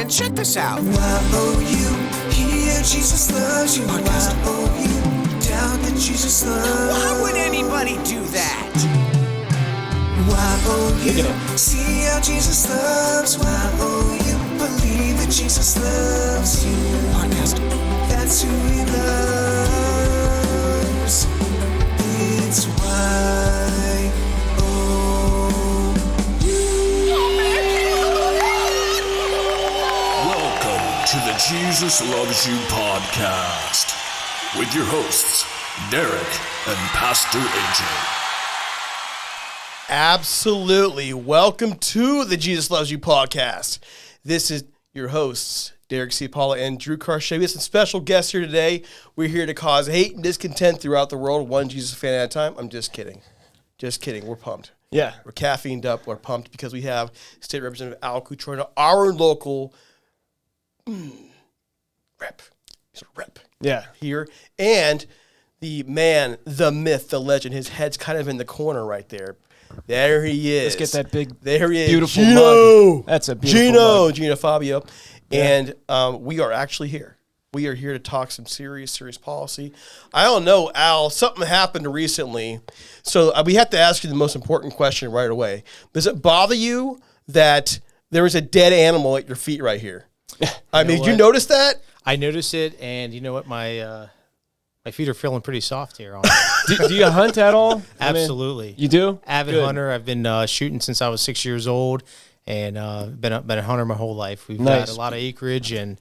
And check this out. Y-O-U, hear Jesus loves you. Y-O-U, doubt that Jesus loves you. Why would anybody do that? Y-O-U, see how Jesus loves. Y-O-U, believe that Jesus loves you. Podcast. That's who he loves. It's Welcome to the Jesus Loves You podcast with your hosts, Derek and Pastor AJ. Absolutely. Welcome to the Jesus Loves You podcast. This is your hosts, Derek Ciapala and Drew Carchedi. We have some special guests here today. We're here to cause hate and discontent throughout the world, one Jesus fan at a time. I'm just kidding. Just kidding. We're pumped. Yeah. We're caffeined up. We're pumped because we have State Representative Al Cutrona, our local rep. He's a rep. Yeah. Here. And the man, the myth, the legend. His head's kind of in the corner right there. There he is. Let's get that big, there he is. beautiful Geno. mug. That's a beautiful mug. Geno DiFabio. Yeah. And we are actually here. We are here to talk some serious policy. I don't know, Al, something happened recently. So we have to ask you the most important question right away. Does it bother you that there is a dead animal at your feet right here? I mean, did you notice that? I noticed it, and you know what? My feet are feeling pretty soft here. Do you hunt at all? Absolutely. You do? Avid Good. hunter. I've been shooting since I was 6 years old, and been a hunter my whole life. We've Nice. got a lot of acreage, and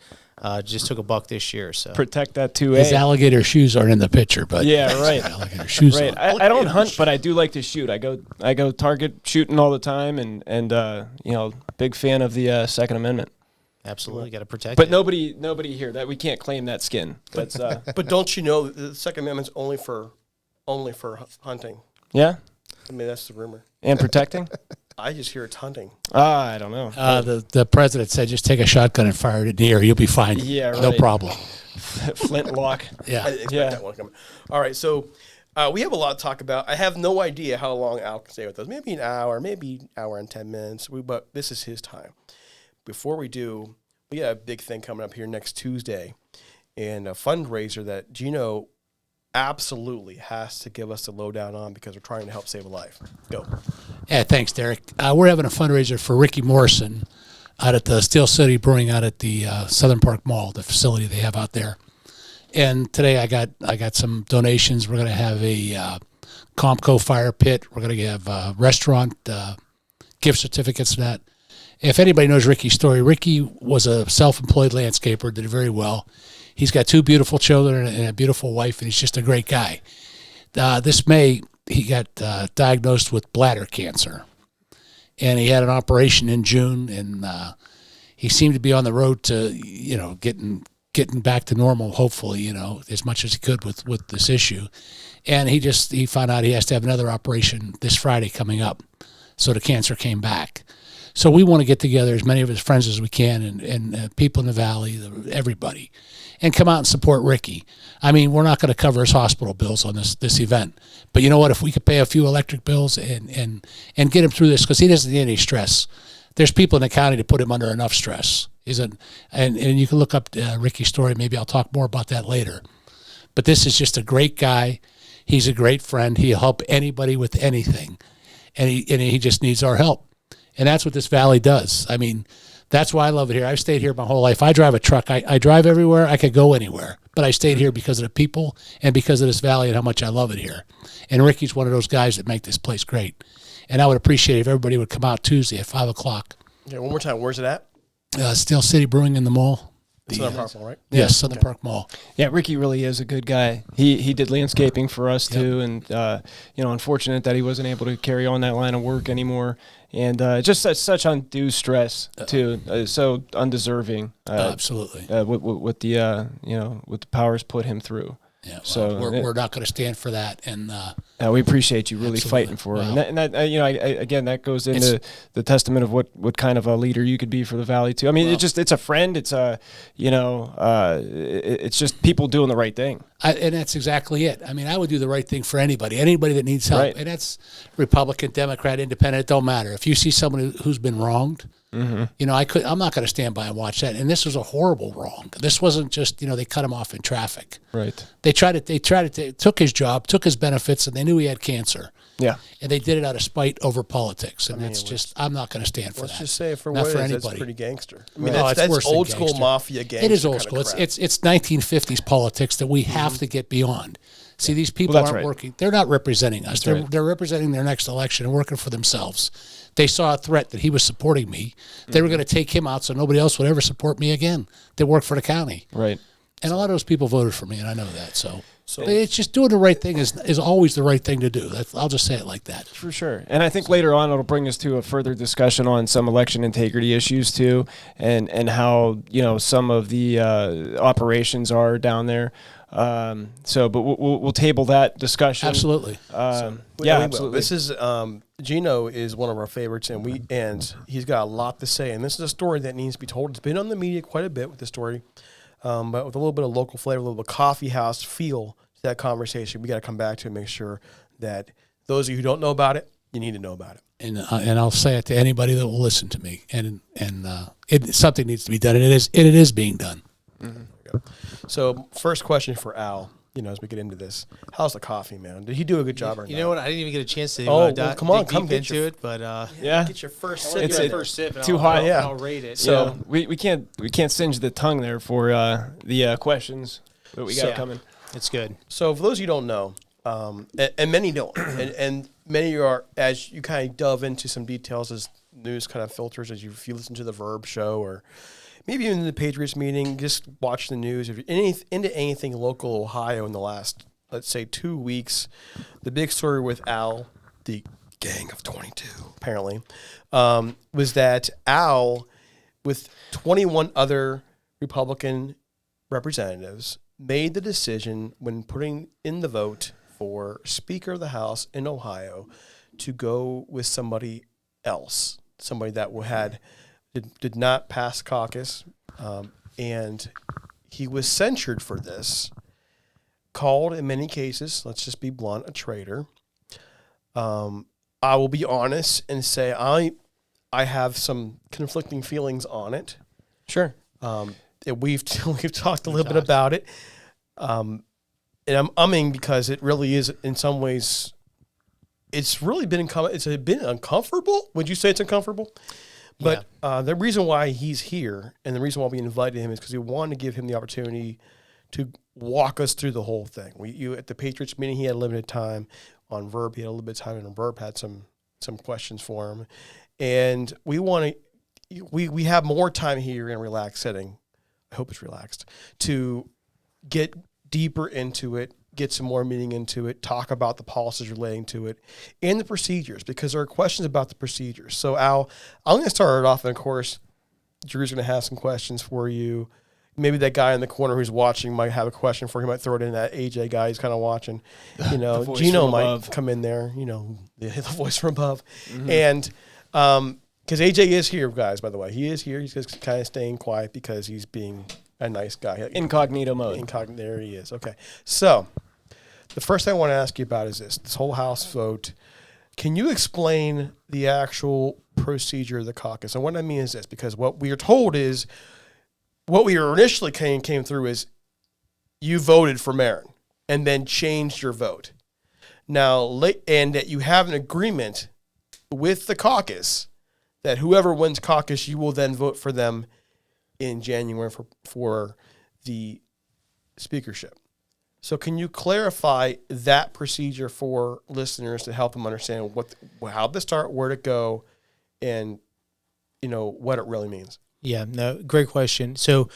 just took a buck this year. So Protect that 2A. His alligator shoes aren't in the picture, but Yeah, right. alligator shoes. Right. On. I don't hunt, but I do like to shoot. I go target shooting all the time, and big fan of the Second Amendment. absolutely got to protect. But it. nobody here that we can't claim that skin. That's But don't you know the Second Amendment's only for hunting? yeah, I mean, that's the rumor. and protecting. I just hear it's hunting. I don't know. The president said, just take a shotgun and fire it in the air. You'll be fine. Yeah, No right. problem. Flintlock. Yeah. I didn't expect Yeah. that one coming. All right, so we have a lot to talk about. I have no idea how long Al can stay with us. Maybe an hour, maybe an hour and 10 minutes. But this is his time. Before we do, we got a big thing coming up here next Tuesday, and a fundraiser that Geno absolutely has to give us the lowdown on because we're trying to help save a life. Go. Yeah, thanks, Derek. We're having a fundraiser for Ricky Morrison out at the Steel City Brewing out at the Southern Park Mall, the facility they have out there. And today I got some donations. We're going to have a Compco fire pit. We're going to have a restaurant, gift certificates and that. If anybody knows Ricky's story, Ricky was a self-employed landscaper, did very well. He's got 2 beautiful children and a beautiful wife, and he's just a great guy. This May, he got diagnosed with bladder cancer, and he had an operation in June, and he seemed to be on the road to, getting back to normal, hopefully, as much as he could with this issue. And he found out he has to have another operation this Friday coming up, so the cancer came back. So we want to get together as many of his friends as we can and people in the valley, everybody, and come out and support Ricky. I mean, we're not going to cover his hospital bills on this event. But you know what? If we could pay a few electric bills and get him through this, because he doesn't need any stress. There's people in the county to put him under enough stress. And you can look up Ricky's story. Maybe I'll talk more about that later. But this is just a great guy. He's a great friend. He'll help anybody with anything. And he just needs our help. And that's what this valley does. I mean, that's why I love it here. I've stayed here my whole life. I drive a truck. I drive everywhere. I could go anywhere. But I stayed here because of the people and because of this valley and how much I love it here. And Ricky's one of those guys that make this place great. And I would appreciate it if everybody would come out Tuesday at 5 o'clock. Yeah, one more time. Where's it at? Steel City Brewing in the mall. Southern Park Mall, right? Yes, Southern Park Mall. Yeah, Ricky really is a good guy. He did landscaping for us too, and unfortunate that he wasn't able to carry on that line of work anymore, and just such undue stress too, so undeserving. Absolutely. What the powers put him through. Yeah, well, so we're not going to stand for that, and we appreciate you really fighting for him. Wow. And that again, that goes into the testament of what kind of a leader you could be for the valley too. I mean, it's a friend. It's it's just people doing the right thing. And that's exactly it. I mean, I would do the right thing for anybody that needs help, Right. and that's Republican, Democrat, Independent. It don't matter. If you see someone who's been wronged, You know, I'm not going to stand by and watch that. And this was a horrible wrong. This wasn't just, you know, they cut him off in traffic. Right. They took his job, took his benefits, and they knew he had cancer. Yeah. And they did it out of spite over politics. And I'm not going to stand for that. Let's just say for Not what for it is, anybody. that's pretty gangster. I mean, No, it's that's worse than old school gangster. mafia gangster. It is old kind school. of crap. It's 1950s politics that we have to get beyond. See, these people Well, that's aren't right. working. They're not representing us. They're representing their next election and working for themselves. They saw a threat that he was supporting me. They were going to take him out so nobody else would ever support me again. They work for the county. Right. And a lot of those people voted for me, and I know that. So it's just doing the right thing is always the right thing to do. I'll just say it like that. For sure. And I think later on it'll bring us to a further discussion on some election integrity issues too, and how, you know, some of the operations are down there. But we'll table that discussion. Absolutely. Yeah, We will. absolutely. This is Geno is one of our favorites, and he's got a lot to say. And this is a story that needs to be told. It's been on the media quite a bit with the story, but with a little bit of local flavor, a little bit of coffee house feel to that conversation. We got to come back to and make sure that those of you who don't know about it, you need to know about it. And I'll say it to anybody that will listen to me. And something needs to be done, and it is being done. So, first question for Al. You know, as we get into this, how's the coffee, man? Did he do a good job or not? You know what? I didn't even get a chance to come on, dig come deep get into your- it, but yeah. Get your first I'll sip. get my first sip and Too I'll, hot, I'll, yeah. I'll rate it. So we can't singe the tongue there for the questions that we got coming. It's good. So, for those of you who don't know, and many don't, and many are, as you kind of delve into some details as news kind of filters, if you listen to the Verb show or maybe even the Patriots meeting, just watch the news. If you're into anything local Ohio in the last, let's say, 2 weeks, the big story with Al, the gang of 22, apparently, was that Al, with 21 other Republican representatives, made the decision when putting in the vote for Speaker of the House in Ohio to go with somebody else, somebody that did not pass caucus, and he was censured for this, called in many cases, let's just be blunt, a traitor. I will be honest and say I have some conflicting feelings on it. Sure. We've talked a little bit about it, and I'm umming because it really is in some ways. It's really been been uncomfortable. Would you say it's uncomfortable? But the reason why he's here and the reason why we invited him is because we wanted to give him the opportunity to walk us through the whole thing. At the Patriots meeting, he had limited time. On Verb, he had a little bit of time, and Verb had some questions for him. And we have more time here in a relaxed setting. I hope it's relaxed, to get deeper into it, get some more meaning into it, talk about the policies relating to it, and the procedures, because there are questions about the procedures. So, Al, I'm going to start it off, and of course, Drew's going to have some questions for you. Maybe that guy in the corner who's watching might have a question for you. He might throw it in. That AJ guy who's kind of watching. You know, Geno might come in there, you know, the voice from above. Mm-hmm. And because AJ is here, guys, by the way. He is here. He's just kind of staying quiet because he's being a nice guy. Incognito mode. There he is. Okay. So the first thing I want to ask you about is this whole House vote. Can you explain the actual procedure of the caucus? And what I mean is this, because what we are told is, what we initially came through is you voted for Marin and then changed your vote. Now, and that you have an agreement with the caucus that whoever wins caucus, you will then vote for them in January for the speakership. So can you clarify that procedure for listeners to help them understand how to start, where to go, and what it really means? Yeah, no, great question. So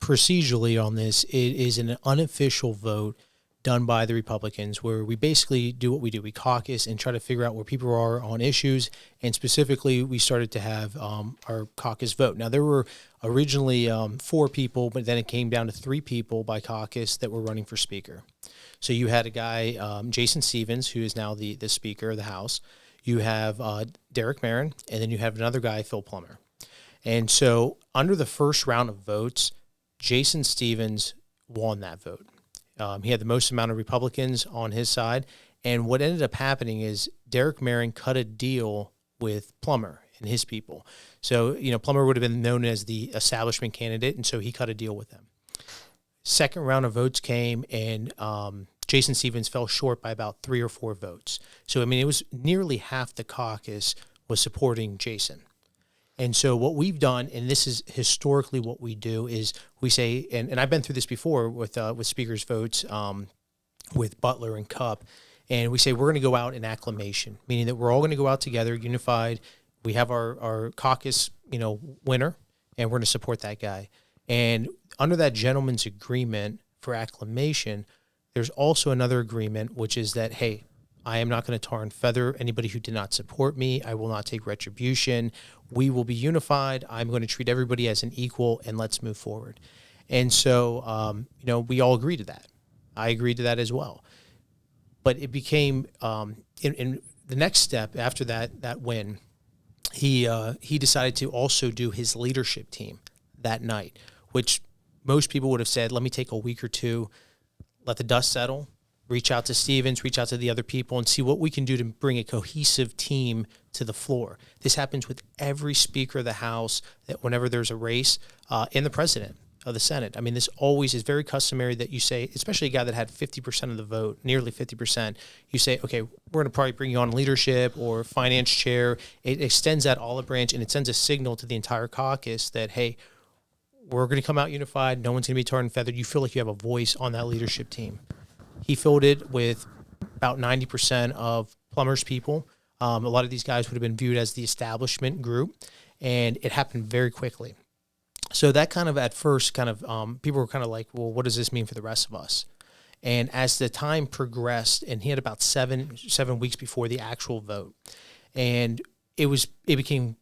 procedurally on this, it is an unofficial vote done by the Republicans where we basically do what we do. We caucus and try to figure out where people are on issues, and specifically we started to have our caucus vote. Now, there were originally 4 people, but then it came down to 3 people by caucus that were running for Speaker. So you had a guy, Jason Stevens, who is now the Speaker of the House. You have Derek Marin, and then you have another guy, Phil Plummer. And so under the first round of votes, Jason Stevens won that vote. He had the most amount of Republicans on his side. And what ended up happening is Derek Marin cut a deal with Plummer. and his people. So, Plummer would have been known as the establishment candidate, and so he cut a deal with them. Second round of votes came, and Jason Stevens fell short by about 3 or 4 votes. So, it was nearly half the caucus was supporting Jason. And so what we've done, and this is historically what we do, is we say, and I've been through this before with speakers' votes with Butler and Cupp, and we say we're going to go out in acclamation, meaning that we're all going to go out together, unified. We have our caucus, winner, and we're going to support that guy. And under that gentleman's agreement for acclamation, there's also another agreement, which is that, hey, I am not going to tar and feather anybody who did not support me. I will not take retribution. We will be unified. I'm going to treat everybody as an equal, and let's move forward. And so, we all agreed to that. I agreed to that as well. But it became, in the next step after that win, he decided to also do his leadership team that night, which most people would have said, let me take a week or two, let the dust settle, reach out to Stevens, reach out to the other people, and see what we can do to bring a cohesive team to the floor. This happens with every Speaker of the House, that whenever there's a race, and the President of the Senate. This always is very customary that you say, especially a guy that had 50% of the vote, nearly 50%, you say, okay, we're going to probably bring you on leadership or finance chair. It extends that olive branch, and it sends a signal to the entire caucus that, hey, we're going to come out unified. No one's going to be tarred and feathered. You feel like you have a voice on that leadership team. He filled it with about 90% of Plummer's people. A lot of these guys would have been viewed as the establishment group, and it happened very quickly. So that kind of, at first, people were kind of like, well, what does this mean for the rest of us? And as the time progressed, and he had about seven weeks before the actual vote, and it became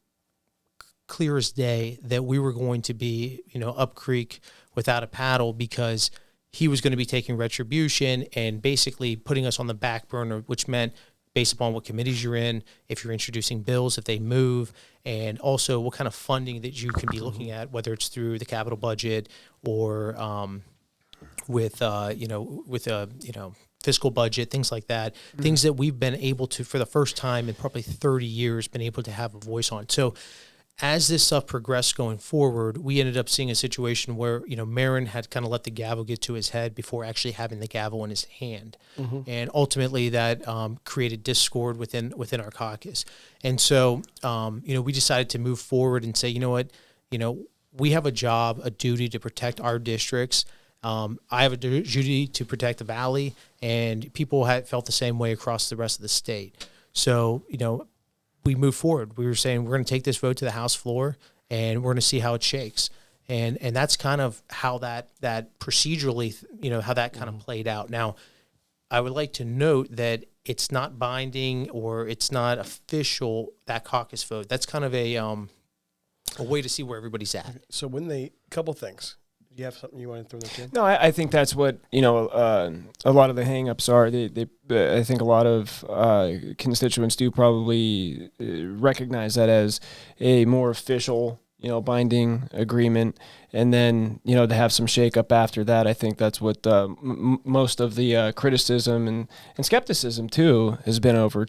clear as day that we were going to be, up creek without a paddle, because he was going to be taking retribution and basically putting us on the back burner, which meant based upon what committees you're in, if you're introducing bills, if they move, and also what kind of funding that you can be looking at, whether it's through the capital budget or with fiscal budget, things like that, things that we've been able to, for the first time in probably 30 years, been able to have a voice on. So as this stuff progressed going forward, we ended up seeing a situation where, Marin had kind of let the gavel get to his head before actually having the gavel in his hand. And ultimately that created discord within our caucus. And so, we decided to move forward and say, we have a job, a duty to protect our districts. I have a duty to protect the Valley, and people had felt the same way across the rest of the state. So, we moved forward. We were saying we're going to take this vote to the House floor, and we're going to see how it shakes. And that's kind of how that procedurally, how that kind of played out. Now, I would like to note that it's not binding or it's not official, that caucus vote. That's kind of a way to see where everybody's at. So couple things. Do you have something you want to throw there, Jim? No, I think that's what, a lot of the hang-ups are. I think a lot of constituents do probably recognize that as a more official, binding agreement. And then, to have some shake-up after that, I think that's what most of the criticism and skepticism, too, has been over.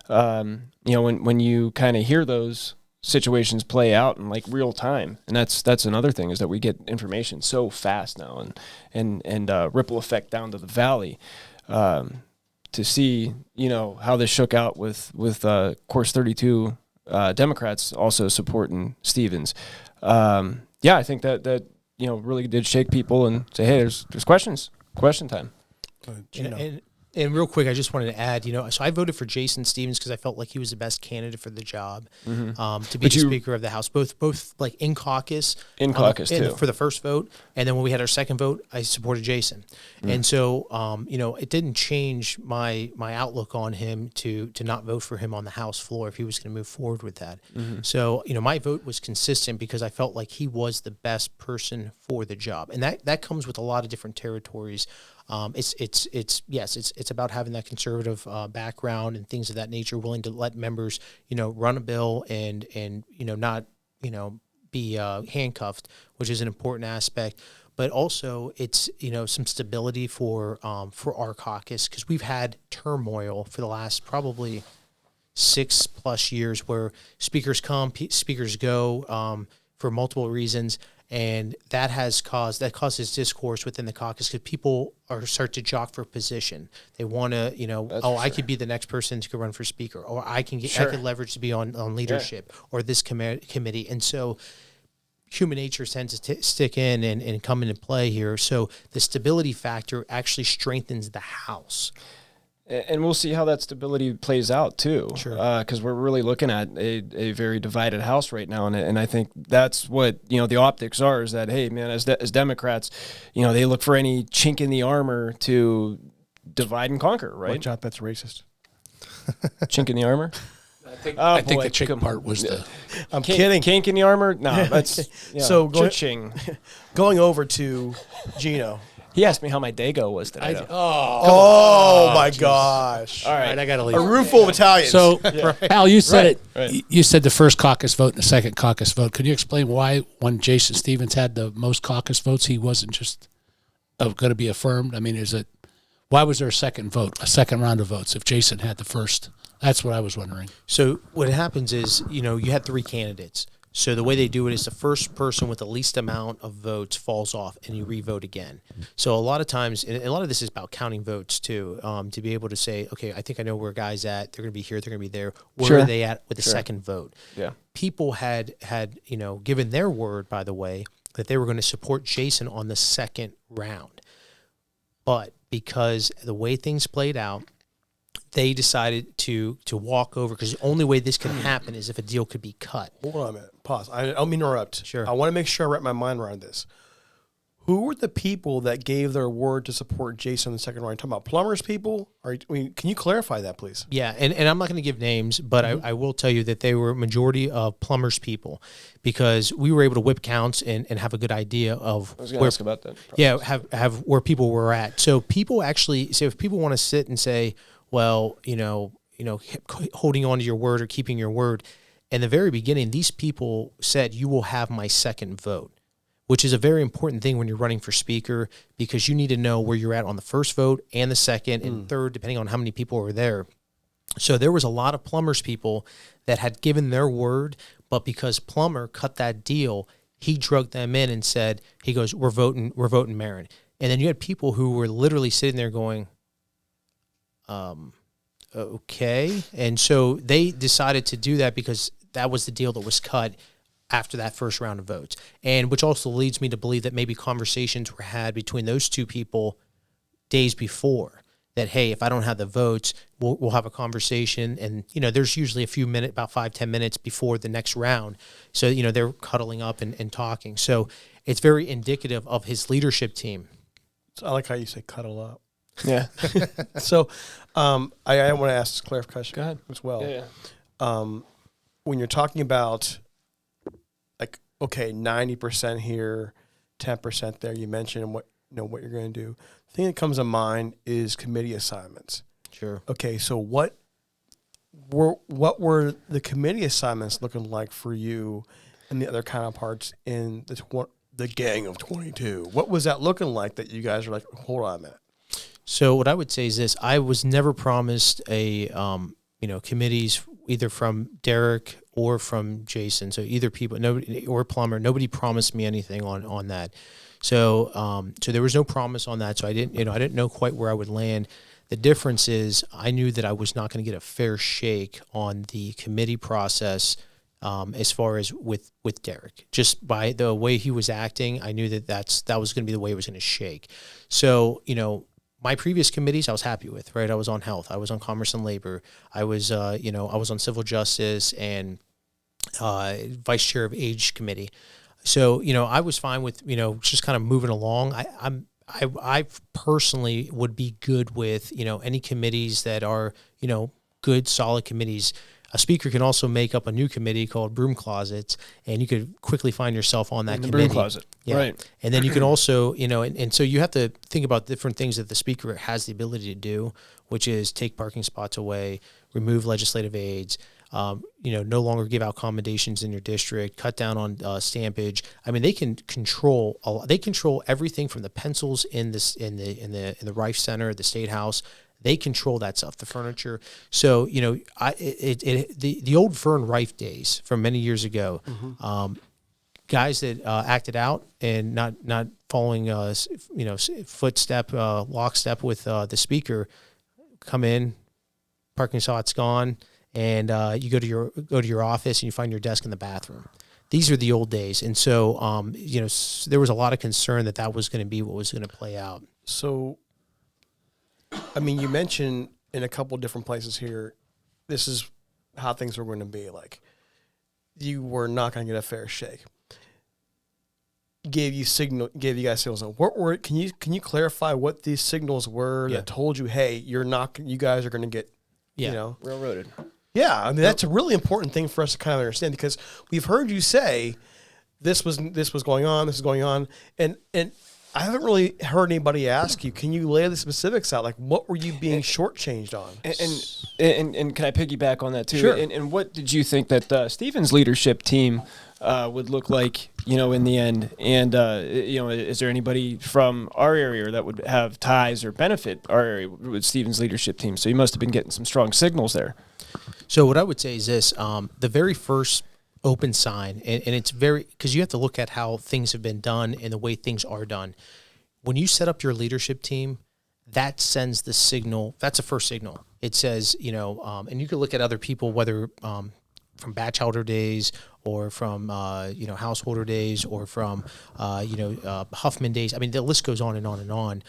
When you kind of hear those situations play out in like real time, and that's another thing, is that we get information so fast now, and ripple effect down to the Valley, to see how this shook out with course 32 Democrats also supporting Stevens. I think that really did shake people and say, hey, there's question time. And real quick, I just wanted to add, so I voted for Jason Stevens because I felt like he was the best candidate for the job, to be the Speaker of the House, both like in caucus too, for the first vote, and then when we had our second vote, I supported Jason, and so it didn't change my outlook on him to not vote for him on the House floor if he was going to move forward with that. So my vote was consistent because I felt like he was the best person for the job, and that comes with a lot of different territories. It's about having that conservative background and things of that nature, willing to let members, run a bill and not, be handcuffed, which is an important aspect. But also it's, some stability for our caucus, because we've had turmoil for the last probably 6+ years where speakers come, speakers go for multiple reasons. And that causes discourse within the caucus because people start to jock for position. They want to, I could be the next person to run for speaker, or I could leverage to be on leadership or this committee. And so human nature tends to stick in and come into play here. So the stability factor actually strengthens the House. And we'll see how that stability plays out too. Sure. Because we're really looking at a very divided House right now, and I think that's what the optics are. Is that, hey man, as Democrats, they look for any chink in the armor to divide and conquer, right? Watch out, that's racist. Chink in the armor. I think the chicken part was the. I'm kidding. Kink in the armor. No, that's So ching. Going over to Geno. He asked me how my Dago was today. Oh my gosh! All right, I got to leave. A room full of Italians. So, Al, you said it. Right. You said the first caucus vote and the second caucus vote. Could you explain why, when Jason Stevens had the most caucus votes, he wasn't just going to be affirmed? I mean, why was there a second round of votes if Jason had the first? That's what I was wondering. So what happens is, you had 3 candidates. So the way they do it is the first person with the least amount of votes falls off, and you re-vote again. So a lot of times, and a lot of this is about counting votes too, to be able to say, okay, I think I know where a guy's at. They're going to be here. They're going to be there. Where are they at with the second vote? Yeah. People had given their word, by the way, that they were going to support Jason on the second round. But because the way things played out, they decided to walk over because the only way this can happen is if a deal could be cut. Hold on a minute. Pause. I don't mean to interrupt. Sure. I want to make sure I wrap my mind around this. Who were the people that gave their word to support Jason in the second round? Are you talking about plumbers people? Can you clarify that, please? Yeah, and I'm not going to give names, but I will tell you that they were a majority of plumbers people because we were able to whip counts and have a good idea of I was going to ask about that process. Yeah, have where people were at. So people actually, if people want to sit and say, well, holding on to your word or keeping your word, in the very beginning, these people said, you will have my second vote, which is a very important thing when you're running for speaker because you need to know where you're at on the first vote and the second and third, depending on how many people were there. So there was a lot of plumbers people that had given their word, but because Plummer cut that deal, he drugged them in and said, he goes, we're voting Marin. And then you had people who were literally sitting there going, okay. And so they decided to do that because that was the deal that was cut after that first round of votes. And which also leads me to believe that maybe conversations were had between those two people days before that, hey, if I don't have the votes, we'll have a conversation. And, there's usually a few minutes, about 5-10 minutes before the next round. So, they're cuddling up and talking. So it's very indicative of his leadership team. So I like how you say cuddle up. Yeah. So I want to ask this clarification. Go ahead. As well. Yeah. When you're talking about, 90% here, 10% there, you mentioned what you're going to do. The thing that comes to mind is committee assignments. Sure. Okay, so what were the committee assignments looking like for you and the other counterparts in the gang of 22? What was that looking like that you guys are like, hold on a minute? So what I would say is this: I was never promised a committees either from Derek or from Jason. So either people, nobody or Plummer, nobody promised me anything on that. So there was no promise on that. So I didn't know quite where I would land. The difference is I knew that I was not going to get a fair shake on the committee process as far as with Derek. Just by the way he was acting, I knew that was going to be the way it was going to shake. So, my previous committees I was happy with, right? I was on health, I was on commerce and labor, I was I was on civil justice and vice chair of age committee. So, I was fine with, just kind of moving along. I personally would be good with, any committees that are, good, solid committees. A speaker can also make up a new committee called broom closets, and you could quickly find yourself on that committee. Broom closet, yeah. Right. And then you can also, and so you have to think about different things that the speaker has the ability to do, which is take parking spots away, remove legislative aids, no longer give out commendations in your district, cut down on stampage. I mean, they can control everything from the pencils in the Rife Center, the State House. They control that stuff, the furniture. So, you know, the old Fern Rife days from many years ago, guys that acted out and not following, lockstep with the speaker, come in, parking spot's gone, and you go to your office and you find your desk in the bathroom. These are the old days, and so there was a lot of concern that was going to be what was going to play out. So, I mean, you mentioned in a couple different places here, this is how things were going to be. Like, you were not going to get a fair shake. Gave you guys signals. What were? Can you clarify what these signals were that told you, hey, you guys are going to get, railroaded. Yeah, I mean that's a really important thing for us to kind of understand, because we've heard you say this was going on, this is going on, and I haven't really heard anybody ask you. Can you lay the specifics out? Like, what were you being shortchanged on? And can I piggyback on that too? Sure. And what did you think that Stephen's leadership team would look like, in the end? And is there anybody from our area that would have ties or benefit our area with Stephen's leadership team? So you must have been getting some strong signals there. So what I would say is this: the very first open sign, and it's because you have to look at how things have been done and the way things are done. When you set up your leadership team, that sends the signal. That's the first signal. It says, and you can look at other people, whether from batchholder days or from householder days or from Huffman days. I mean, the list goes on and on and on.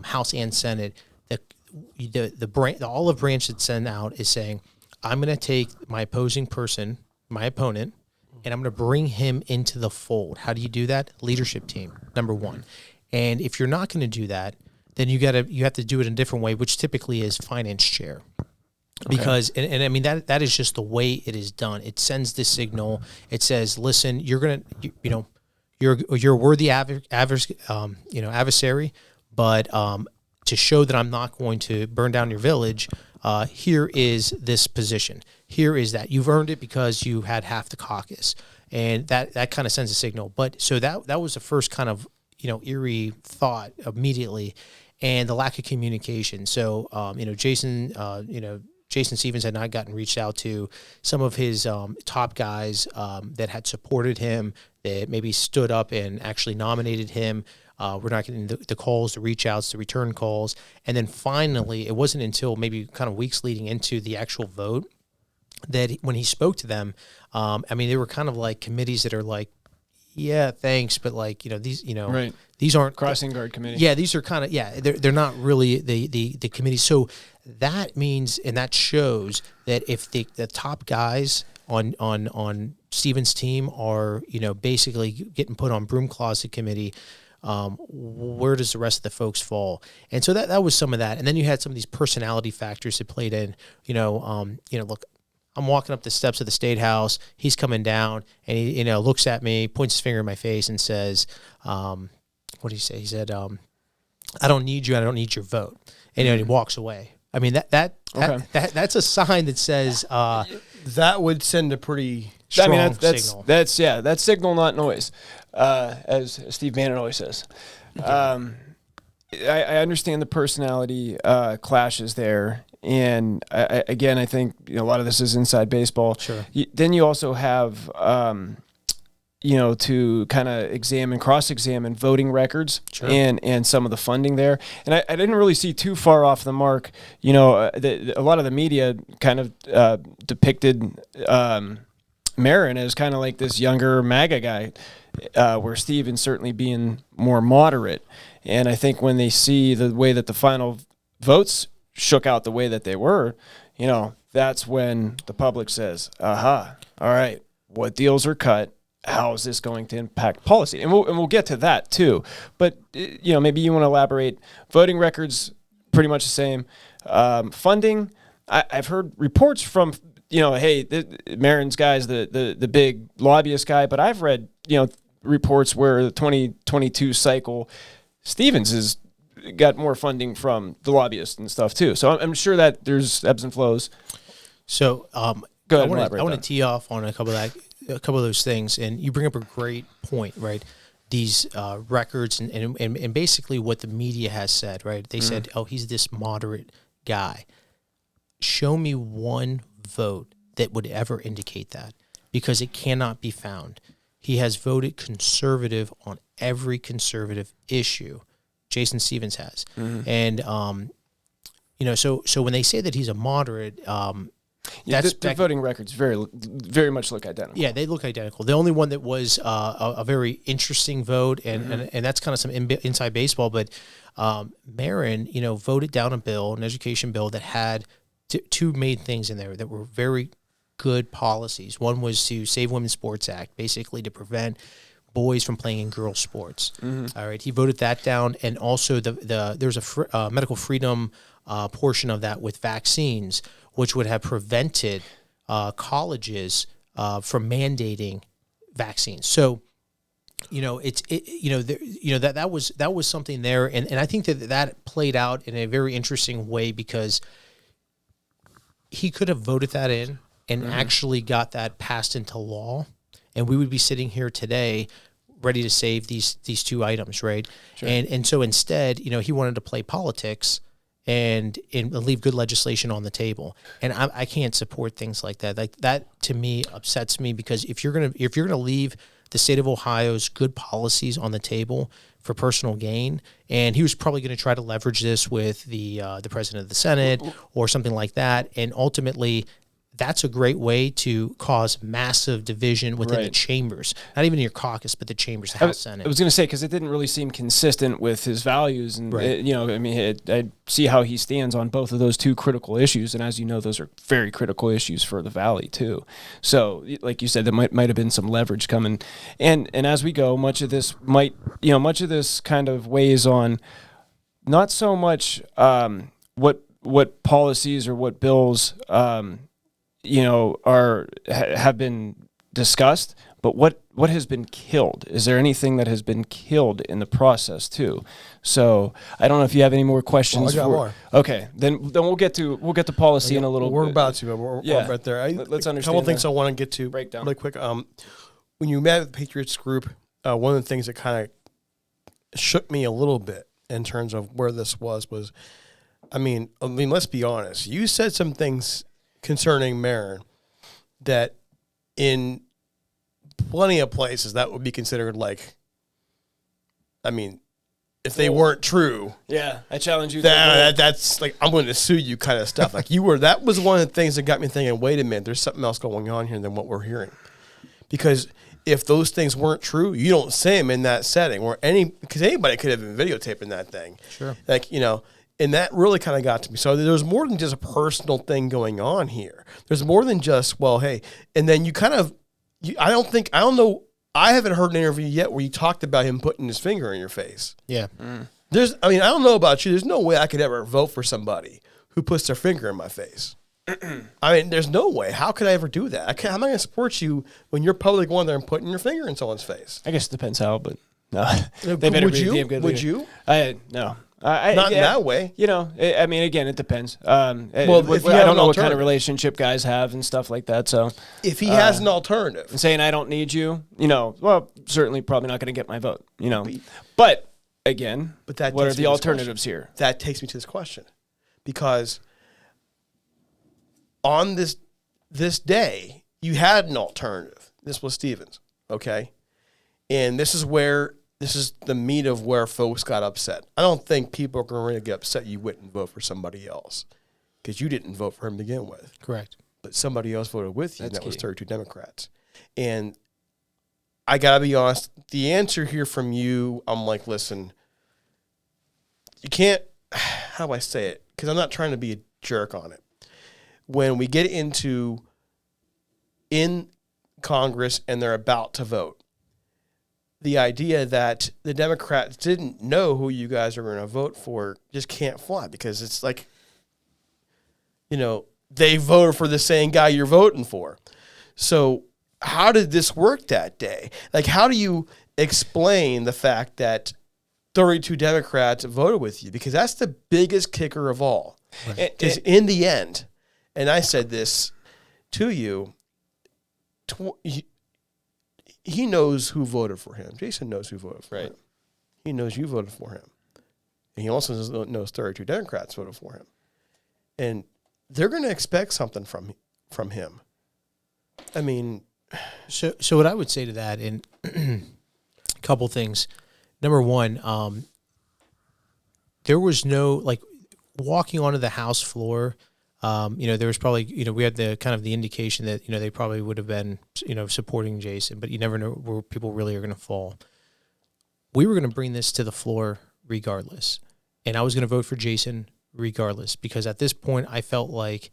House and Senate. The olive branch that's sent out is saying, I'm going to take my opposing person, my opponent, and I'm going to bring him into the fold. How do you do that? Leadership team, number one. And if you're not going to do that, then you have to do it in a different way, which typically is finance chair. Because and I mean that is just the way it is done. It sends the signal. It says, listen, you're gonna you're a worthy adversary, but to show that I'm not going to burn down your village, here is this position. Here is that. You've earned it because you had half the caucus. And that kind of sends a signal. But so that was the first kind of, eerie thought immediately, and the lack of communication. So, Jason Stevens had not gotten reached out to. Some of his top guys that had supported him, that maybe stood up and actually nominated him. We're not getting the calls, the reach outs, the return calls. And then finally, it wasn't until maybe kind of weeks leading into the actual vote that when he spoke to them, they were kind of like committees that are like, yeah, thanks, but like, these, right. These aren't crossing guard committee. Yeah, these are kind of, they're not really the committee. So that means, and that shows that if the top guys on Stephen's team are, basically getting put on broom closet committee, where does the rest of the folks fall? And so that was some of that. And then you had some of these personality factors that played in, look, I'm walking up the steps of the State House. He's coming down, and he, looks at me, points his finger in my face, and says, "What did he say?" He said, "I don't need you. I don't need your vote." And he walks away. I mean, that's a sign that says that would send a pretty strong signal. That's signal, not noise, as Steve Bannon always says. I understand the personality clashes there. And I think a lot of this is inside baseball. Sure. Then you also have, to kind of cross-examine voting records. Sure. and some of the funding there. And I didn't really see too far off the mark. A lot of the media kind of depicted Marin as kind of like this younger MAGA guy, where Stephen's certainly being more moderate. And I think when they see the way that the final votes shook out the way that they were, that's when the public says, aha, all right, what deals are cut? How is this going to impact policy? And we'll get to that too. But, maybe you want to elaborate. Voting records, pretty much the same. Funding, I've heard reports from, hey, Marin's guy's the big lobbyist guy, but I've read, reports where the 2022 cycle, Stevens is got more funding from the lobbyists and stuff too. So I'm sure that there's ebbs and flows. So go ahead. I want to tee off on a couple of those things, and you bring up a great point, right? These records and basically what the media has said, right? They said, oh, he's this moderate guy. Show me one vote that would ever indicate that, because it cannot be found. He has voted conservative on every conservative issue. Jason Stevens has. And, so when they say that he's a moderate, the voting records very much look identical. Yeah, they look identical. The only one that was a very interesting vote, and that's kind of some inside baseball, but Marin, voted down a bill, an education bill that had two main things in there that were very good policies. One was to Save Women's Sports Act, basically to prevent boys from playing in girls' sports. All right, he voted that down, and also there's a medical freedom portion of that with vaccines, which would have prevented colleges from mandating vaccines. So, that was something there, and I think that played out in a very interesting way, because he could have voted that in and actually got that passed into law, and we would be sitting here today ready to save these two items, right? Sure. And so instead, he wanted to play politics and leave good legislation on the table. And I can't support things like that. Like, that to me upsets me, because if you're gonna leave the state of Ohio's good policies on the table for personal gain, and he was probably going to try to leverage this with the president of the Senate or something like that, and ultimately that's a great way to cause massive division within the chambers. Not even your caucus, but the chambers, the House, Senate. I was going to say, because it didn't really seem consistent with his values. And, I see how he stands on both of those two critical issues. And as you know, those are very critical issues for the Valley, too. So, like you said, there might have been some leverage coming. And as we go, much of this kind of weighs on not so much what policies or what bills have been discussed, but what has been killed? Is there anything that has been killed in the process too? So I don't know if you have any more questions. Well, I got more. Okay, then we'll get to policy in a little. We're bit. about to. We're right there. Let's understand. A couple things I want to get to breakdown really quick. When you met with the Patriots group, one of the things that kind of shook me a little bit in terms of where this was, I mean, let's be honest. You said some things concerning Marin that in plenty of places that would be considered if they weren't true. Yeah, I challenge you. That's like, I'm going to sue you kind of stuff. That was one of the things that got me thinking, wait a minute, there's something else going on here than what we're hearing. Because if those things weren't true, you don't say them in that setting because anybody could have been videotaping that thing. Sure. And that really kind of got to me. So there's more than just a personal thing going on here. There's more than just, well, hey, and then you kind of, I haven't heard an interview yet where you talked about him putting his finger in your face. Yeah. I don't know about you. There's no way I could ever vote for somebody who puts their finger in my face. There's no way. How could I ever do that? How am I going to support you when you're publicly going there and putting your finger in someone's face? I guess it depends how, but no. Would you? No. Not in that way. Again, it depends. I don't know what kind of relationship guys have and stuff like that. So if he has an alternative, saying I don't need you, certainly probably not going to get my vote. But again, what are the alternatives here? That takes me to this question, because on this day you had an alternative. This was Stevens, okay, and this is the meat of where folks got upset. I don't think people are going to get upset you wouldn't vote for somebody else, because you didn't vote for him to begin with. Correct. But somebody else voted with you, and that was 32 Democrats. And I got to be honest, the answer here from you, I'm like, listen, you can't, how do I say it? Because I'm not trying to be a jerk on it. When we get in Congress and they're about to vote, the idea that the Democrats didn't know who you guys are going to vote for just can't fly, because it's like, they voted for the same guy you're voting for. So how did this work that day? Like, how do you explain the fact that 32 Democrats voted with you? Because that's the biggest kicker of all. Because in the end, and I said this to you, he knows who voted for him. Jason knows who voted for him. He knows you voted for him. And he also knows 32 Democrats voted for him. and they're going to expect something from him. I mean, so what I would say to that, and a couple things. Number one, there was no, like, walking onto the House floor. There was probably, we had the kind of the indication that, they probably would have been, supporting Jason, but you never know where people really are going to fall. We were going to bring this to the floor regardless. And I was going to vote for Jason regardless, because at this point I felt like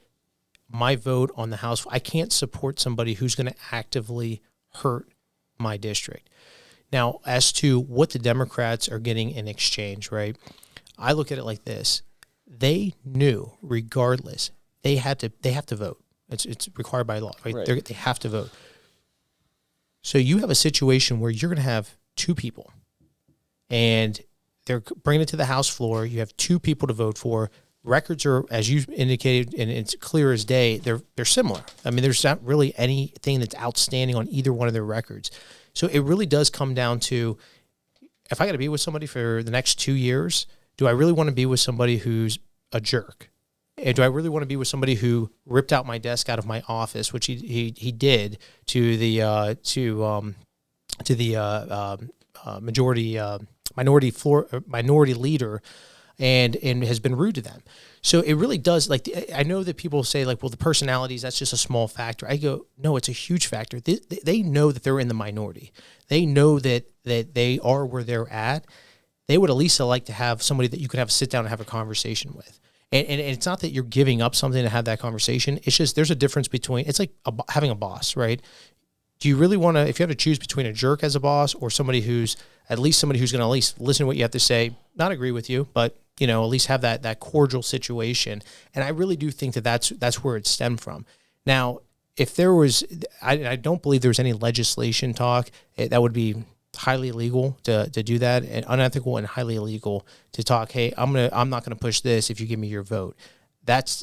my vote on the House, I can't support somebody who's going to actively hurt my district. Now, as to what the Democrats are getting in exchange, right? I look at it like this. They knew regardless, they have to vote. It's required by law, right? They have to vote. So you have a situation where you're going to have two people, and they're bringing it to the House floor. You have two people to vote for. Records are, as you indicated, and it's clear as day, they're similar. I mean, there's not really anything that's outstanding on either one of their records. So it really does come down to, if I got to be with somebody for the next 2 years, do I really want to be with somebody who's a jerk? And do I really want to be with somebody who ripped out my desk out of my office, which he did to the minority leader, and has been rude to them. So it really does, like, I know that people say, like, well, the personalities, that's just a small factor. I go, no, it's a huge factor. They know that they're in the minority. They know that they are where they're at. They would at least like to have somebody that you could have sit down and have a conversation with. And it's not that you're giving up something to have that conversation. It's just there's a difference between, it's like having a boss, right? Do you really want to, if you have to choose between a jerk as a boss or somebody who's going to at least listen to what you have to say, not agree with you, but, at least have that cordial situation. And I really do think that's where it stemmed from. Now, if there was, I don't believe there was any legislation talk, that would be highly illegal to do that, and unethical and highly illegal to talk, hey, I'm not going to push this if you give me your vote. That's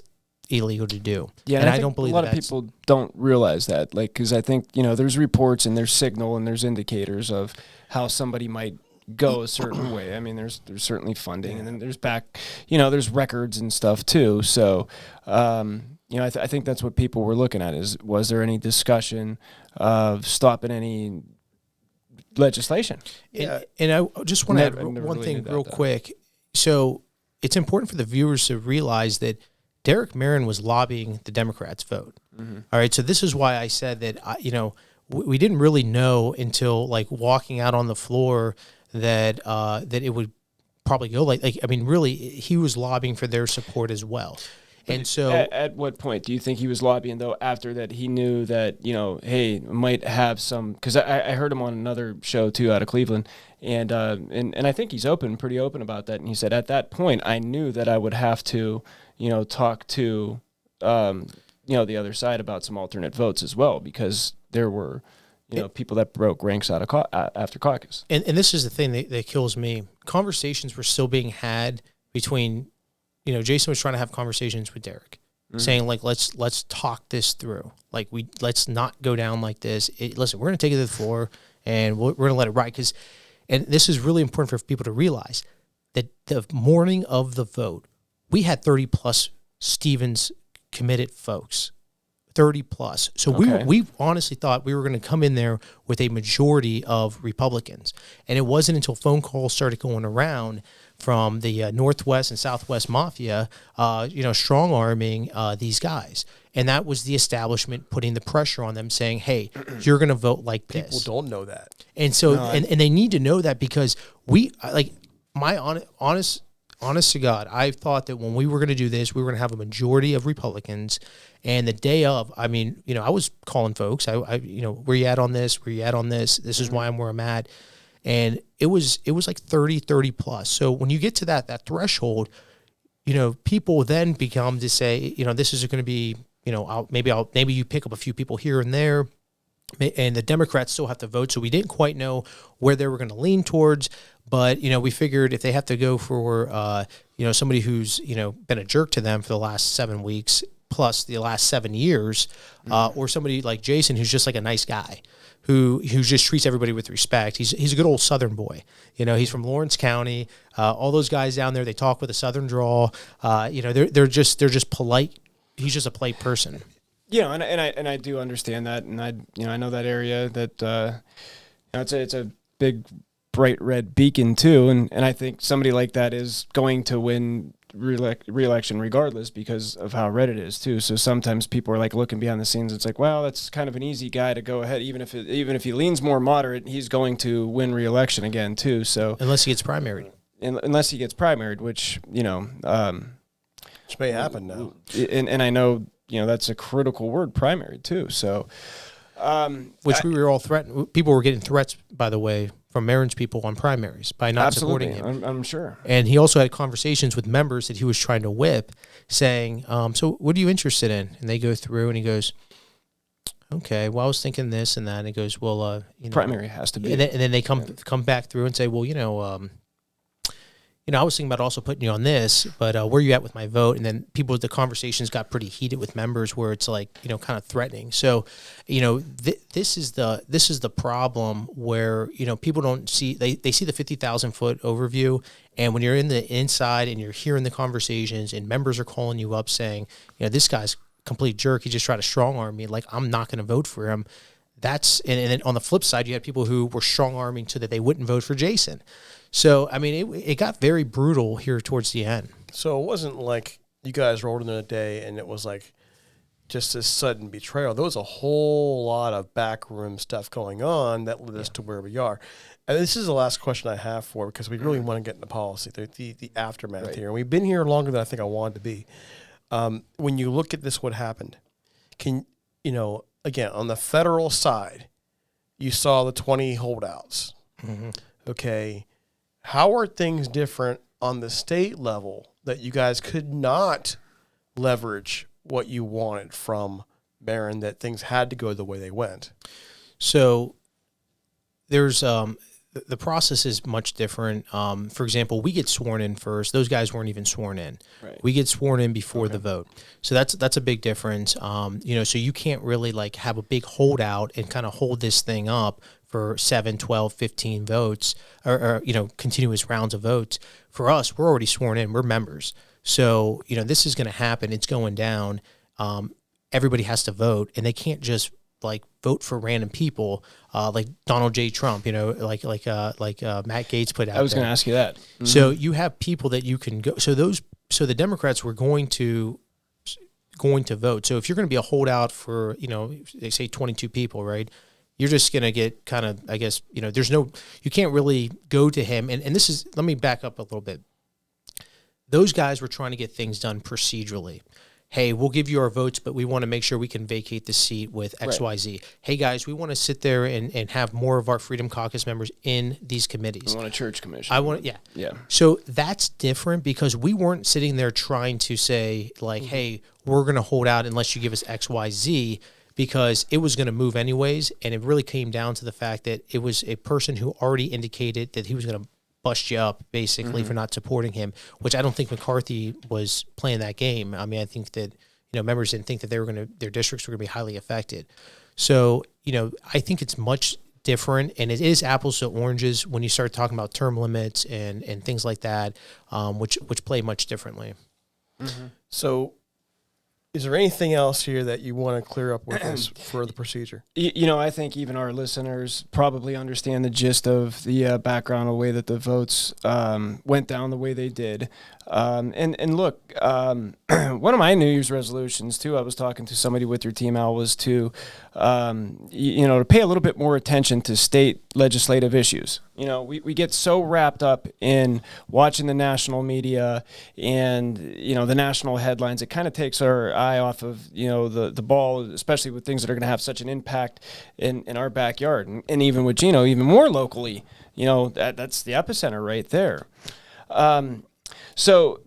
illegal to do. Yeah, and I don't believe a lot of people don't realize that, like, because I think there's reports and there's signal and there's indicators of how somebody might go a certain way. I mean, there's certainly funding, and then there's there's records and stuff too. So I think that's what people were looking at, is was there any discussion of stopping any legislation? And I just want to add one thing real quick. So it's important for the viewers to realize that Derek Marin was lobbying the Democrats' vote. Mm-hmm. All right, so this is why I said that we didn't really know until, like, walking out on the floor that it would probably go really he was lobbying for their support as well. And so at what point do you think he was lobbying, though, after that he knew that, hey, might have some, because I heard him on another show too out of Cleveland, and I think he's pretty open about that. And he said, at that point, I knew that I would have to, talk to, the other side about some alternate votes as well, because there were, people that broke ranks out of after caucus. And this is the thing that kills me. Conversations were still being had between, Jason was trying to have conversations with Derek, saying, like, let's talk this through. Like, let's not go down like this. Listen, we're going to take it to the floor, and we're going to let it ride. And this is really important for people to realize that the morning of the vote, we had 30+ Stevens committed folks. 30+. So we honestly thought we were going to come in there with a majority of Republicans. And it wasn't until phone calls started going around from the Northwest and Southwest Mafia, strong-arming these guys. And that was the establishment putting the pressure on them, saying, hey, you're going to vote like this. People don't know that. And so, and they need to know that, because honest to God, I thought that when we were going to do this, we were going to have a majority of Republicans. And the day of, I was calling folks, where you at on this? Where you at on this? This is why I'm where I'm at. And it was like 30+. So when you get to that threshold, people then become to say, this is going to be, maybe you pick up a few people here and there, and the Democrats still have to vote. So we didn't quite know where they were going to lean towards. But, we figured if they have to go for, somebody who's, been a jerk to them for the last 7 weeks plus the last 7 years, or somebody like Jason who's just like a nice guy who just treats everybody with respect. He's a good old Southern boy. He's from Lawrence County. All those guys down there, they talk with a Southern drawl. They're just polite. He's just a polite person. And I do understand that, and I know that area that it's a big bright red beacon too, and I think somebody like that is going to win re-election regardless because of how red it is too. So sometimes people are like looking behind the scenes. It's like, well, that's kind of an easy guy to go ahead. Even if he leans more moderate, he's going to win re-election again too. So unless he gets primaried, which Which may happen now. And I know that's a critical word, primary too. So we were all threatened. People were getting threats, by the way, from Marin's people on primaries by not supporting him. I'm sure. And he also had conversations with members that he was trying to whip, saying, so what are you interested in? And they go through, and he goes, okay, well, I was thinking this and that. And he goes, well, primary has to be. And then they come back through and say, well, I was thinking about also putting you on this, but where are you at with my vote? And then the conversations got pretty heated with members where it's like, kind of threatening. So, this is the problem where, people don't see, they see the 50,000-foot overview. And when you're in the inside and you're hearing the conversations and members are calling you up saying, this guy's a complete jerk. He just tried to strong arm me. Like, I'm not going to vote for him. And then on the flip side, you had people who were strong arming so that they wouldn't vote for Jason. So, I mean, it got very brutal here towards the end. So it wasn't like you guys rolled in a day and it was like just this sudden betrayal. There was a whole lot of backroom stuff going on that led us to where we are. And this is the last question I have for, because we really want to get into policy, the aftermath here. And we've been here longer than I think I wanted to be. When you look at this, what happened? Again, on the federal side, you saw the 20 holdouts. Mm-hmm. Okay. How are things different on the state level that you guys could not leverage what you wanted from Marin, that things had to go the way they went? So there's the process is much different. For example, we get sworn in first. Those guys weren't even sworn in. Right. We get sworn in before the vote. So that's a big difference. So you can't really like have a big holdout and kind of hold this thing up for 7, 12, 15 votes or continuous rounds of votes. For us, we're already sworn in. We're members. So, this is going to happen. It's going down. Everybody has to vote, and they can't just like vote for random people like Donald J. Trump, like Matt Gaetz put out. I was going to ask you that. Mm-hmm. So you have people that you can go. So the Democrats were going to vote. So if you're going to be a holdout for, they say 22 people, right? You're just going to get kind of, I guess, you can't really go to him. And this is, let me back up a little bit. Those guys were trying to get things done procedurally. Hey, we'll give you our votes, but we want to make sure we can vacate the seat with XYZ. Right. Hey, guys, we want to sit there and have more of our Freedom Caucus members in these committees. I want a church commission. Yeah. So that's different because we weren't sitting there trying to say, like, hey, we're going to hold out unless you give us XYZ, because it was going to move anyways, and it really came down to the fact that it was a person who already indicated that he was going to bust you up, basically, for not supporting him, which I don't think McCarthy was playing that game. I mean, I think that, members didn't think that their districts were going to be highly affected. So, I think it's much different, and it is apples to oranges when you start talking about term limits and things like that, which play much differently. Mm-hmm. So, is there anything else here that you want to clear up with us for the procedure? I think even our listeners probably understand the gist of the background, the way that the votes went down the way they did. And look, one of my New Year's resolutions, too, I was talking to somebody with your team, Al, was to pay a little bit more attention to state legislative issues. We get so wrapped up in watching the national media and, the national headlines. It kind of takes our eye off of, the ball, especially with things that are going to have such an impact in our backyard. And even with Geno, even more locally, that's the epicenter right there. So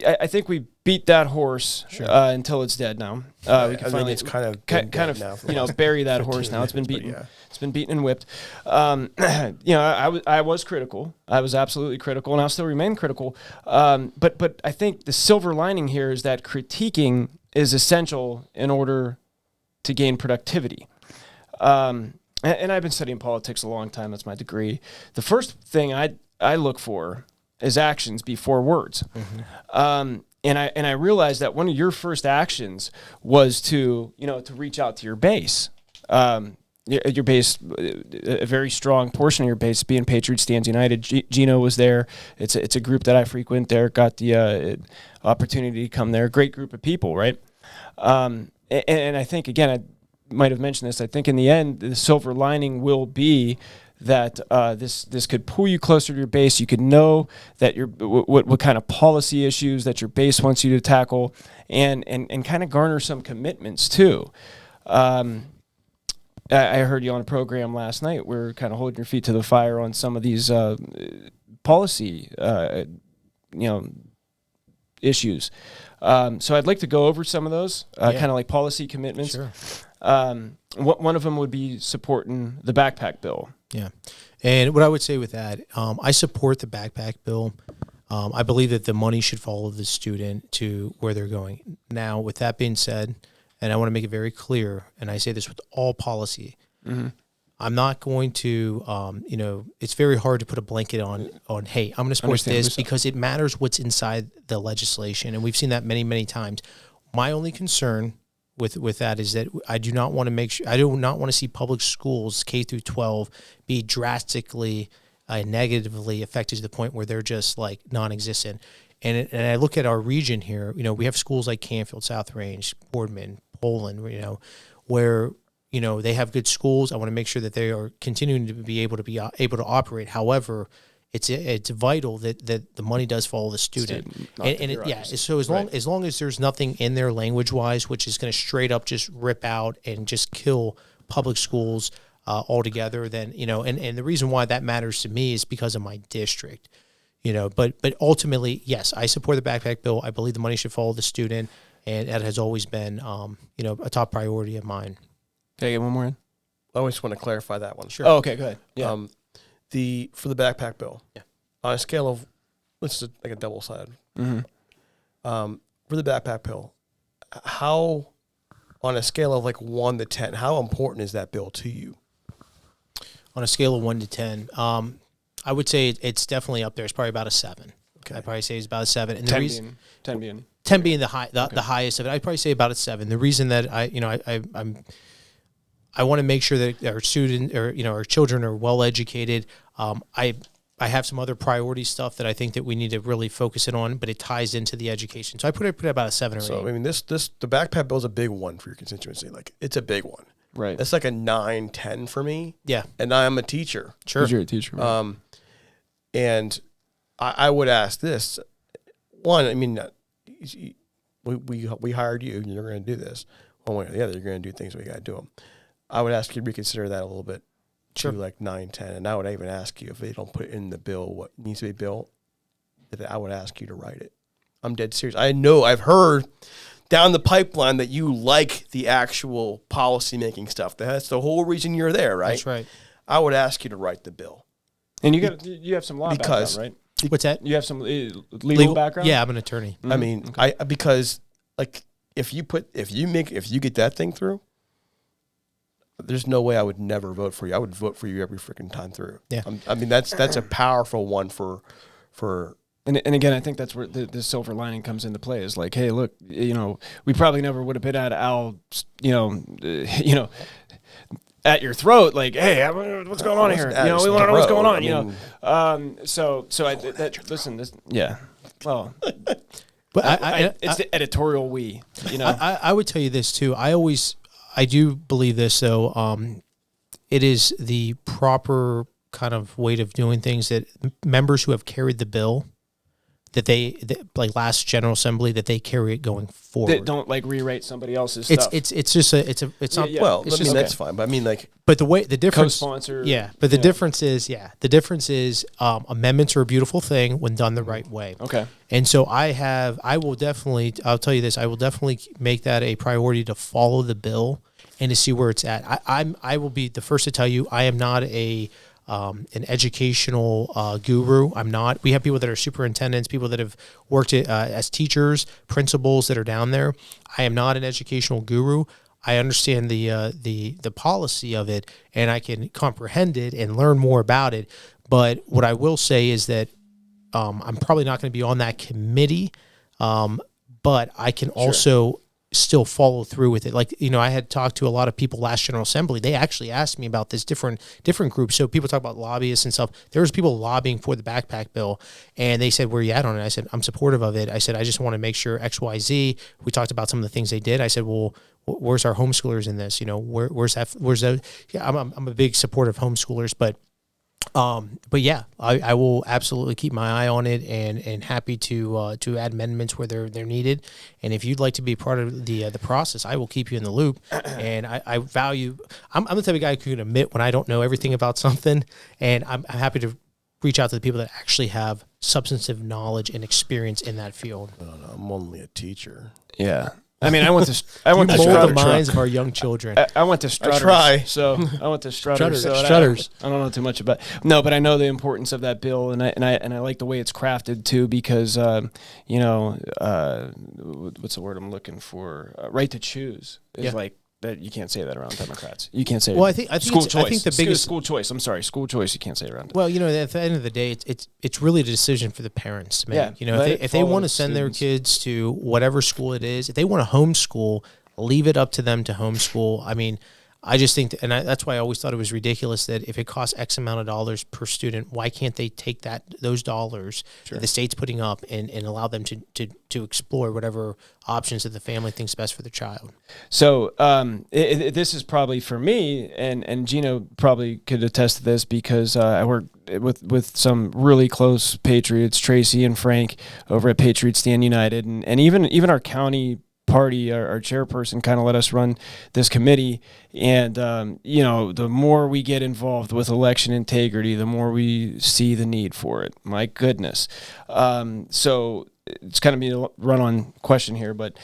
I think we beat that horse until it's dead now. We can finally, it's kind of bury that horse now. It's been beaten. Yeah. It's been beaten and whipped. I was critical. I was absolutely critical, and I'll still remain critical. But I think the silver lining here is that critiquing is essential in order to gain productivity. And and I've been studying politics a long time. That's my degree. The first thing I look for is actions before words. And I realized that one of your first actions was to reach out to your base. Your base, a very strong portion of your base being Patriot Stands United. Geno was there. It's a group that I frequent. Derek got the opportunity to come there. Great group of people, right? And I think, again, I might have mentioned this, I think in the end, the silver lining will be that this could pull you closer to your base. You could know that what kind of policy issues that your base wants you to tackle, and kind of garner some commitments too. I heard you on a program last night. We're kind of holding your feet to the fire on some of these policy, issues. So I'd like to go over some of those, kind of like policy commitments. Sure. One of them would be supporting the backpack bill. Yeah. And what I would say with that, I support the backpack bill. I believe that the money should follow the student to where they're going. Now, with that being said, and I want to make it very clear, and I say this with all policy, I'm not going to, it's very hard to put a blanket on hey, I'm going to support this because it matters what's inside the legislation. And we've seen that many, many times. My only concern with that is that I do not want to see public schools K through 12 be drastically negatively affected to the point where they're just like non-existent. And I look at our region here, we have schools like Canfield, South Range, Boardman, Poland, where they have good schools. I want to make sure that they are continuing to be able to operate. However, it's vital that the money does follow the student. So as long as there's nothing in there language wise, which is going to straight up just rip out and just kill public schools altogether, then and the reason why that matters to me is because of my district. But ultimately, yes, I support the backpack bill. I believe the money should follow the student, and that has always been a top priority of mine. Can I get one more in? I always want to clarify that one. Sure. Oh, okay, go ahead. Yeah. For the backpack bill. Yeah. On a scale of, let's just like a double-sided. For the backpack bill, how, on a scale of like 1 to 10, how important is that bill to you? On a scale of 1 to 10, I would say it's definitely up there. It's probably about a 7. Okay. I'd probably say it's about a 7. And 10 being 10 being the highest of it. I'd probably say about a 7. The reason that I want to make sure that our student or our children are well educated. I have some other priority stuff that I think that we need to really focus it on, but it ties into the education. So I put it about a 7 or 8. So I mean, the backpack bill is a big one for your constituency. Like, it's a big one. Right. It's like a 9, 10 for me. Yeah. And I'm a teacher. Sure. You're a teacher. Right? And I would ask this. One, I mean, we hired you, and you're going to do this. One way or the other, you're going to do things we got to do them. I would ask you to reconsider that a little bit to like 9, 10. And I would even ask you if they don't put in the bill what needs to be built, that I would ask you to write it. I'm dead serious. I know I've heard down the pipeline that you like the actual policy-making stuff. That's the whole reason you're there, right? That's right. I would ask you to write the bill. And you have some law background, right? What's that? You have some legal background? Yeah, I'm an attorney. I mean, because like if you get that thing through, there's no way I would never vote for you. I would vote for you every freaking time through. Yeah. I mean, that's a powerful one for. And again, I think that's where the silver lining comes into play. Is like, hey, look, we probably never would have been at Al, at your throat, like, hey, what's going on here? We want to know what's going on. Yeah. Well, but it's the editorial we. I would tell you this too. I do believe this though. It is the proper kind of way of doing things that members who have carried the bill, that like last General Assembly, that they carry it going forward. They don't like rewrite somebody else's stuff. It's not. Yeah. Well, it's I mean, that's fine. But I mean, like, but the difference. Co-sponsor. Yeah, but the difference is amendments are a beautiful thing when done the right way. Okay. And so I'll tell you this, I will definitely make that a priority to follow the bill and to see where it's at. I will be the first to tell you, I am not an educational guru. I'm not. We have people that are superintendents, people that have worked as teachers, principals that are down there. I am not an educational guru. I understand the policy of it, and I can comprehend it and learn more about it. But what I will say is that I'm probably not going to be on that committee, but I can also still follow through with it. Like, I had talked to a lot of people last General Assembly. They actually asked me about this different groups. So people talk about lobbyists and stuff. There was people lobbying for the backpack bill, and they said, where are you at on it? I said, I'm supportive of it. I said, I just want to make sure X, Y, Z. We talked about some of the things they did. I said, well, where's our homeschoolers in this? Where's that? Yeah, I'm a big supporter of homeschoolers, but yeah, I will absolutely keep my eye on it and happy to add amendments where they're needed. And if you'd like to be part of the process, I will keep you in the loop. And I value. I'm the type of guy who can admit when I don't know everything about something, and I'm happy to reach out to the people that actually have substantive knowledge and experience in that field. I don't know, I'm only a teacher. Yeah. I mean, I went to mold the Strutter. minds of our young children. I went to Strutter. I went to Strutter. Strutters. I don't know too much about. No, but I know the importance of that bill, and I like the way it's crafted too, because what's the word I'm looking for? Right to choose is like that. You can't say that around Democrats. You can't say. Well, I think school choice. I think the biggest school choice. I'm sorry, school choice. You can't say around. Well, at the end of the day, it's really a decision for the parents to make. Yeah, if they want to send their kids to whatever school it is, if they want to homeschool, leave it up to them to homeschool. I mean, I just think, that's why I always thought it was ridiculous that if it costs X amount of dollars per student, why can't they take those dollars that the state's putting up and allow them to explore whatever options that the family thinks best for their child? So this is probably for me, and Geno probably could attest to this, because I work with some really close Patriots, Tracy and Frank over at Patriot Stand United, and even our county party, our chairperson kind of let us run this committee, and the more we get involved with election integrity, the more we see the need for it. My goodness. So it's kind of me to run on question here, but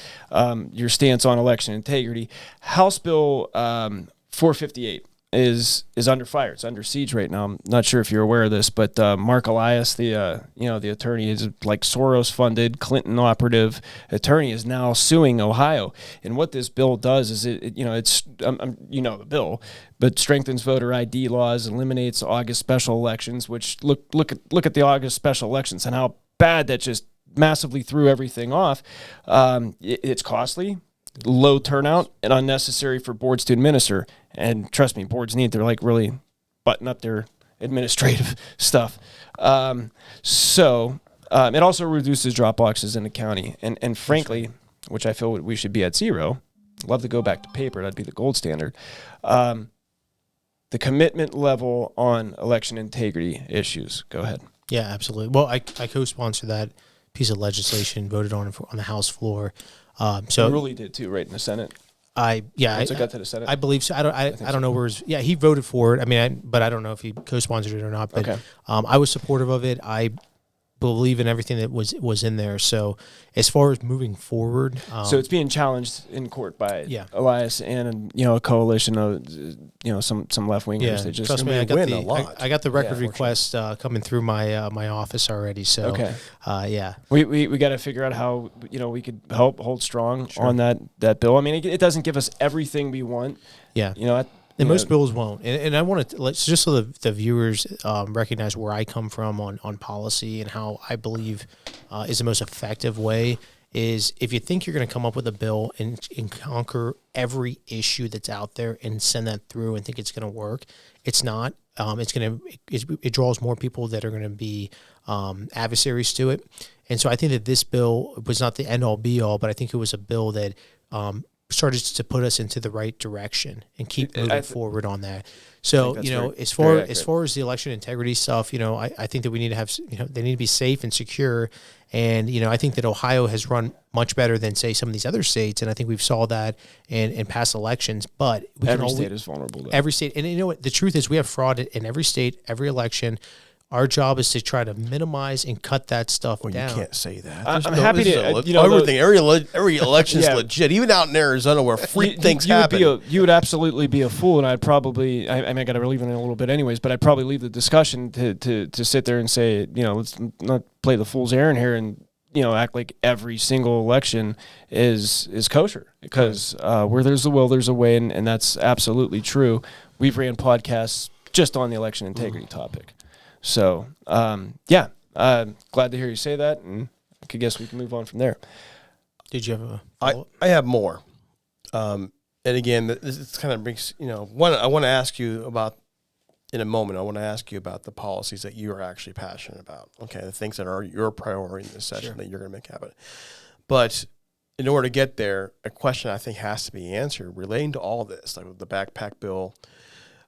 your stance on election integrity. House Bill 458 is under fire. It's under siege right now. I'm not sure if you're aware of this, but Mark Elias, the attorney, is like Soros-funded, Clinton operative attorney, is now suing Ohio. And what this bill does is it's the bill, but strengthens voter ID laws, eliminates August special elections. Which look at the August special elections and how bad that just massively threw everything off. It's costly, low turnout, and unnecessary for boards to administer. And trust me, boards need to really button up their administrative stuff. So it also reduces drop boxes in the county. And frankly, which I feel we should be at 0, love to go back to paper. That'd be the gold standard. The commitment level on election integrity issues. Go ahead. Yeah, absolutely. Well, I co-sponsored that piece of legislation, voted on the House floor. So you really did too, right, in the Senate? Once it got to the Senate? I believe so. I don't know where he voted for it. I mean, but I don't know if he co-sponsored it or not. But I was supportive of it. I believe in everything that was in there. So as far as moving forward, so it's being challenged in court by Elias and a coalition of some left wingers. Yeah, They just trust me, I got the record Yeah, request coming through my office already. So we got to figure out how we could help hold strong on that bill. I mean, it doesn't give us everything we want. Yeah, and most bills won't. And I want to just so the viewers recognize where I come from on policy and how I believe is the most effective way is if you think you're going to come up with a bill and conquer every issue that's out there and send that through and think it's going to work, it's not. It draws more people that are going to be adversaries to it. And so I think that this bill was not the end-all be-all, but I think it was a bill that started to put us into the right direction and keep moving forward on that. So, as far as the election integrity stuff, I think that we need to have, they need to be safe and secure. And, I think that Ohio has run much better than, say, some of these other states. And I think we've saw that in past elections. But every state is vulnerable, though. Every state. And you know what? The truth is we have fraud in every state, every election. Our job is to try to minimize and cut that stuff down. You can't say that. I'm happy to, everything. Every election is legit. Even out in Arizona where things happen. You would absolutely be a fool, and I'd probably. I got to leave it in a little bit, anyways. But I'd probably leave the discussion to sit there and say, let's not play the fool's errand here and act like every single election is kosher, because where there's a will, there's a way, and that's absolutely true. We've ran podcasts just on the election integrity topic. So, glad to hear you say that, and I guess we can move on from there. Did you have a I have more. And again, this kind of brings, one, I want to ask you about, in a moment, I want to ask you about the policies that you are actually passionate about. Okay, the things that are your priority in this session that you're going to make happen. But in order to get there, a question I think has to be answered relating to all this, like the backpack bill.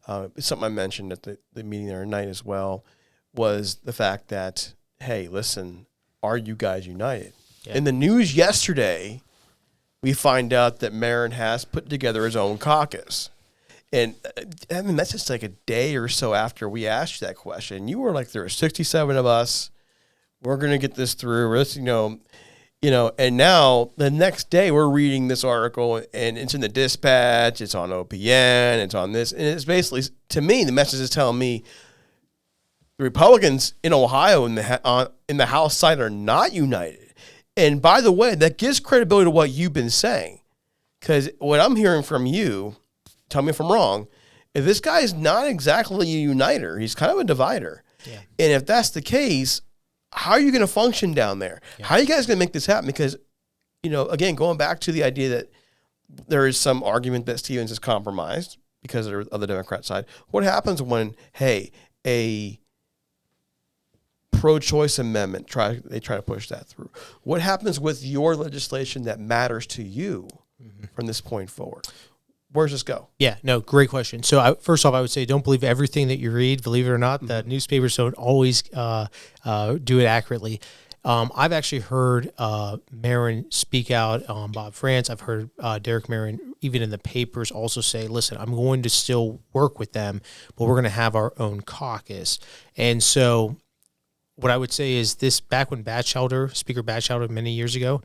It's something I mentioned at the meeting the other night as well, was the fact that, hey, listen, are you guys united? Yeah. In the news yesterday, we find out that Marin has put together his own caucus. And I mean, that's just like a day or so after we asked you that question. You were like, there are 67 of us. We're going to get this through. And now the next day we're reading this article, and it's in the Dispatch. It's on OPN. It's on this. And it's basically, to me, the message is telling me the Republicans in Ohio in the House side are not united. And by the way, that gives credibility to what you've been saying. Because what I'm hearing from you, tell me if I'm wrong, if this guy is not exactly a uniter, he's kind of a divider. Yeah. And if that's the case, how are you going to function down there? Yeah. How are you guys going to make this happen? Because, again, going back to the idea that there is some argument that Stevens is compromised because of the Democrat side. What happens when, hey, a pro-choice amendment, they try to push that through? What happens with your legislation that matters to you from this point forward? Where does this go? Yeah, no, great question. So first off, I would say don't believe everything that you read. Believe it or not, the newspapers don't always do it accurately. I've actually heard Marin speak out on Bob France. I've heard Derek Marin, even in the papers, also say, listen, I'm going to still work with them, but we're going to have our own caucus. And so what I would say is this, back when Speaker Batchelder many years ago,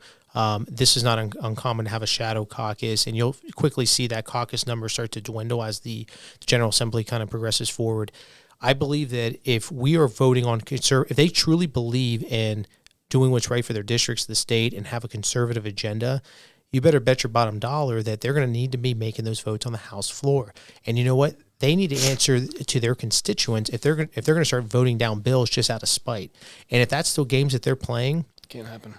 this is not uncommon to have a shadow caucus, and you'll quickly see that caucus number start to dwindle as the General Assembly kind of progresses forward. I believe that if we are voting on if they truly believe in doing what's right for their districts, the state, and have a conservative agenda, you better bet your bottom dollar that they're going to need to be making those votes on the House floor. And you know what? They need to answer to their constituents if they're going to start voting down bills just out of spite. And if that's still games that they're playing, can't happen.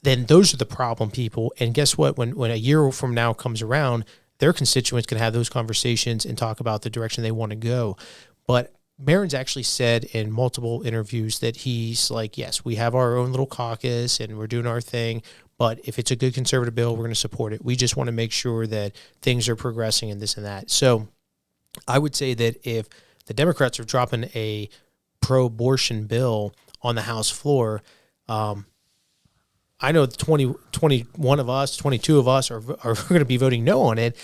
Then those are the problem people. And guess what? When a year from now comes around, their constituents can have those conversations and talk about the direction they want to go. But Marin's actually said in multiple interviews that he's like, yes, we have our own little caucus and we're doing our thing, but if it's a good conservative bill, we're going to support it. We just want to make sure that things are progressing and this and that. So I would say that if the Democrats are dropping a pro-abortion bill on the House floor, I know 21 of us, 22 of us are going to be voting no on it.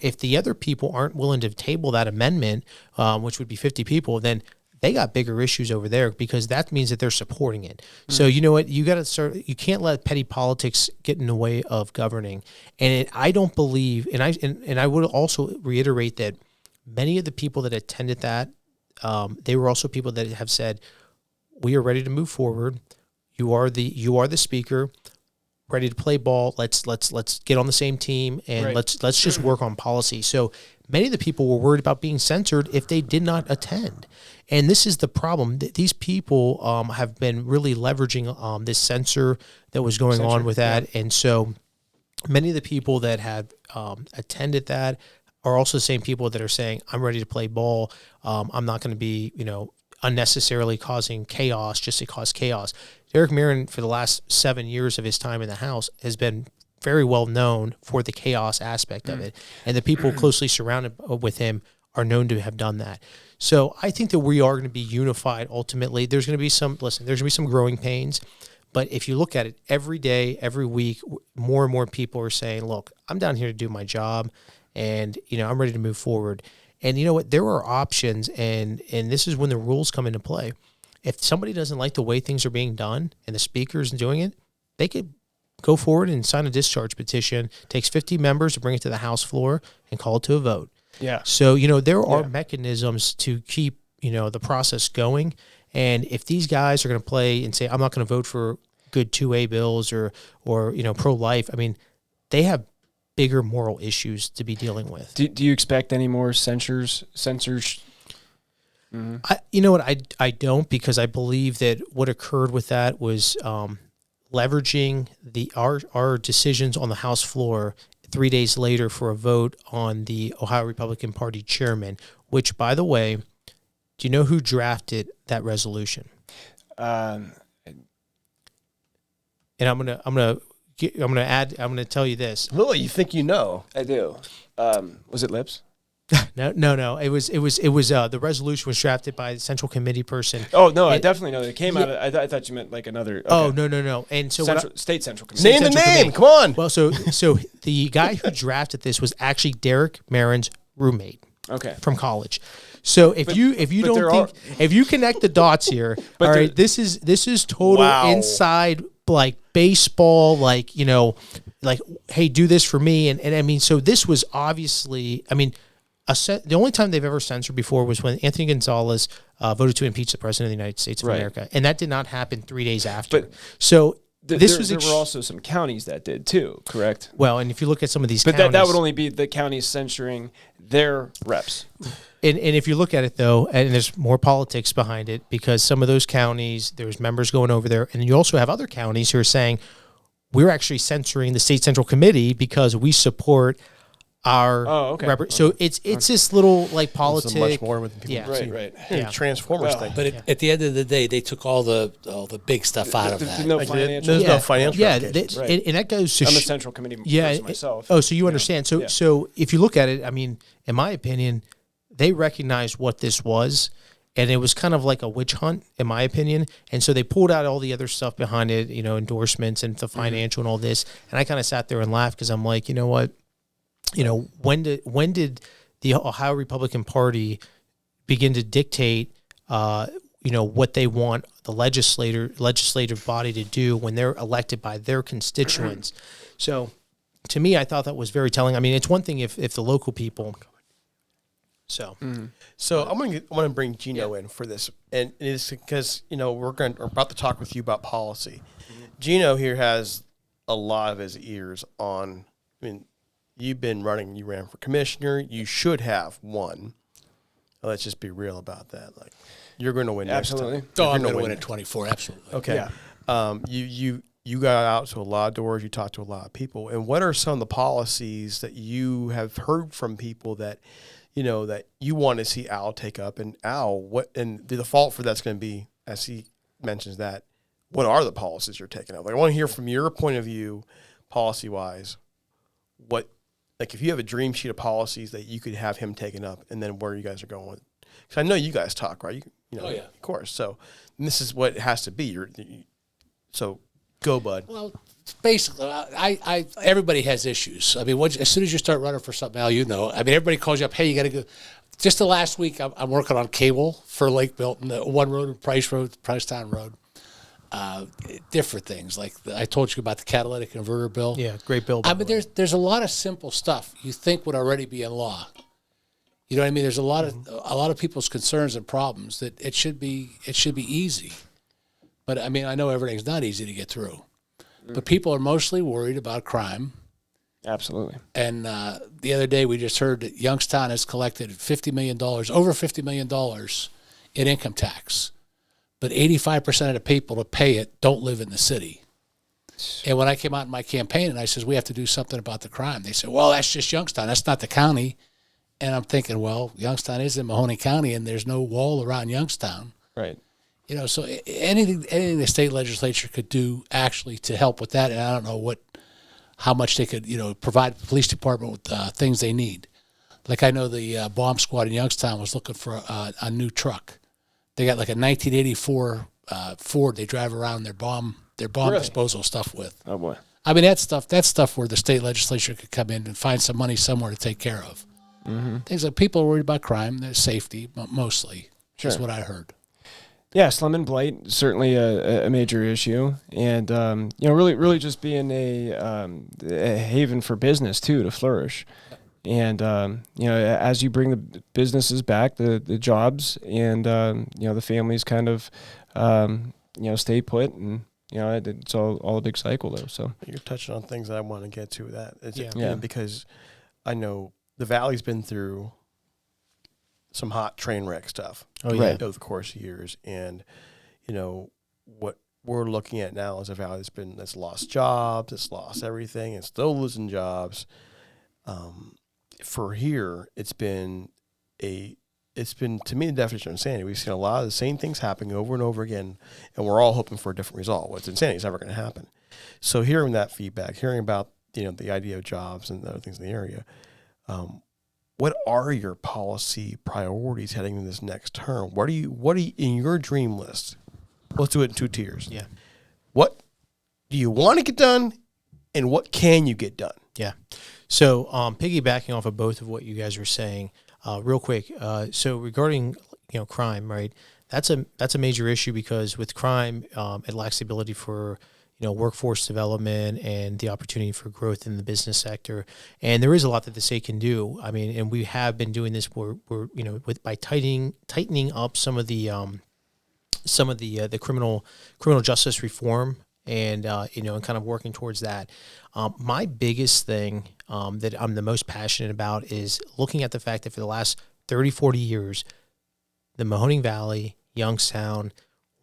If the other people aren't willing to table that amendment, which would be 50 people, then they got bigger issues over there, because that means that they're supporting it. So you know what? You got to start. You can't let petty politics get in the way of governing. And I don't believe, and I would also reiterate that many of the people that attended that, they were also people that have said, we are ready to move forward. You are the speaker, ready to play ball. Let's get on the same team, and let's just work on policy. So many of the people were worried about being censored if they did not attend. And this is the problem. These people have been really leveraging this censor that was going on with that. Yeah. And so many of the people that have attended that are also the same people that are saying, I'm ready to play ball. I'm not going to be, unnecessarily causing chaos just to cause chaos. Derek Marin, for the last 7 years of his time in the House, has been very well known for the chaos aspect of it. And the people closely surrounded with him are known to have done that. So I think that we are going to be unified ultimately. There's going to be there's going to be some growing pains. But if you look at it every day, every week, more and more people are saying, look, I'm down here to do my job, and I'm ready to move forward. And you know what? There are options, and this is when the rules come into play. If somebody doesn't like the way things are being done and the speaker's doing it, they could go forward and sign a discharge petition. It takes 50 members to bring it to the House floor and call it to a vote. Yeah. So, there are mechanisms to keep, the process going. And if these guys are going to play and say, I'm not going to vote for good 2A bills or pro-life. I mean, they have bigger moral issues to be dealing with. Do you expect any more censors? You know what? I don't, because I believe that what occurred with that was leveraging our decisions on the House floor 3 days later for a vote on the Ohio Republican Party chairman, which, by the way, do you know who drafted that resolution? And I'm gonna tell you this. Lily, you think you know? I do. Was it Lips? No. It was the resolution was drafted by the Central Committee person. Oh no, I definitely know. It came out. I thought you meant like another. Okay. Oh no. And so State Central Committee. Name the name. Come on. Well, so the guy who drafted this was actually Derek Marin's roommate. Okay. From college. So if you connect the dots here, all right, this is total inside like baseball, like hey, do this for me, and I mean, so this was obviously, I mean, the only time they've ever censored before was when Anthony Gonzalez voted to impeach the president of the United States of America, and that did not happen 3 days after. But so there were also some counties that did too, correct? Well, and if you look at some of these but counties, that would only be the counties censoring their reps. And if you look at it, though, and there's more politics behind it, because some of those counties, there's members going over there, and you also have other counties who are saying, we're actually censoring the State Central Committee because we support our so it's this little like politics. So much more with people. Right. Yeah. Transformers thing. But at the end of the day, they took all the big stuff out of that. No financial. There's no financial. Yeah, and that goes to I'm a Central Committee person myself. So you understand. So if you look at it, I mean, in my opinion, they recognized what this was, and it was kind of like a witch hunt, in my opinion. And so they pulled out all the other stuff behind it, endorsements and the financial and all this. And I kind of sat there and laughed because I'm like, you know what? When did the Ohio Republican Party begin to dictate, what they want the legislative body to do when they're elected by their constituents? So, to me, I thought that was very telling. I mean, it's one thing if the local people. So I'm gonna bring Geno in for this, and it's because we're about to talk with you about policy. Geno here has a lot of his ears on. I mean, you ran for commissioner. You should have won. Let's just be real about that. Like, you're going to win absolutely. next time. Oh, I'm going to win at 24. Absolutely. Okay. Yeah. You got out to a lot of doors. You talked to a lot of people. And what are some of the policies that you have heard from people that that you want to see Al take up? And Al, and the default for that's going to be, as he mentions that, what are the policies you're taking up? Like, I want to hear from your point of view, policy wise, like if you have a dream sheet of policies that you could have him taken up, and then where you guys are going with. Because I know you guys talk, right? Of course. So this is what it has to be. So go, bud. Well, basically, everybody has issues. I mean, as soon as you start running for something, Al, I mean, everybody calls you up. Hey, you got to go. Just the last week, I'm working on cable for Lake Milton, one road, Pricetown Road. Different things like I told you about the catalytic converter bill. Yeah, great bill. I mean, there's a lot of simple stuff you think would already be in law. You know what I mean? There's a lot of people's concerns and problems that it should be easy. But I mean, I know everything's not easy to get through. But people are mostly worried about crime. Absolutely. And the other day we just heard that Youngstown has collected over $50 million in income tax. But 85% of the people that pay it don't live in the city. And when I came out in my campaign and I said, we have to do something about the crime, they said, well, that's just Youngstown. That's not the county. And I'm thinking, well, Youngstown is in Mahoning County, and there's no wall around Youngstown. Right. So anything the state legislature could do actually to help with that, and I don't know how much they could, provide the police department with things they need. Like I know the bomb squad in Youngstown was looking for a new truck. They got like a 1984 Ford they drive around their bomb disposal stuff with. Oh boy! I mean that's stuff where the state legislature could come in and find some money somewhere to take care of. Mm-hmm. Things like people are worried about crime, their safety mostly. Sure. Is what I heard. Yeah, slum and blight certainly a major issue, and really just being a haven for business too to flourish. And, as you bring the businesses back, the jobs and, the families kind of, stay put and You know, it's all a big cycle though. So You're touching on things that I want to get to. Yeah. Because I know the Valley's been through some hot train wreck stuff. Oh, yeah. Over the course of years, and what we're looking at now is a Valley that's lost jobs, it's lost everything, it's still losing jobs. For here, it's been to me the definition of insanity. We've seen a lot of the same things happening over and over again, and we're all hoping for a different result. What's insanity is never going to happen. So hearing that feedback, hearing about the idea of jobs and other things in the area, what are your policy priorities heading into this next term? What are you in your dream list? Let's do it in 2 tiers. Yeah. What do you want to get done, and what can you get done? Yeah. So piggybacking off of both of what you guys were saying, real quick. So regarding crime, right? That's a major issue because with crime, it lacks the ability for workforce development and the opportunity for growth in the business sector. And there is a lot that the state can do. I mean, and we have been doing this. We're by tightening up some of the criminal justice reform and and kind of working towards that. My biggest thing that I'm the most passionate about is looking at the fact that for the last 30, 40 years, the Mahoning Valley, Youngstown,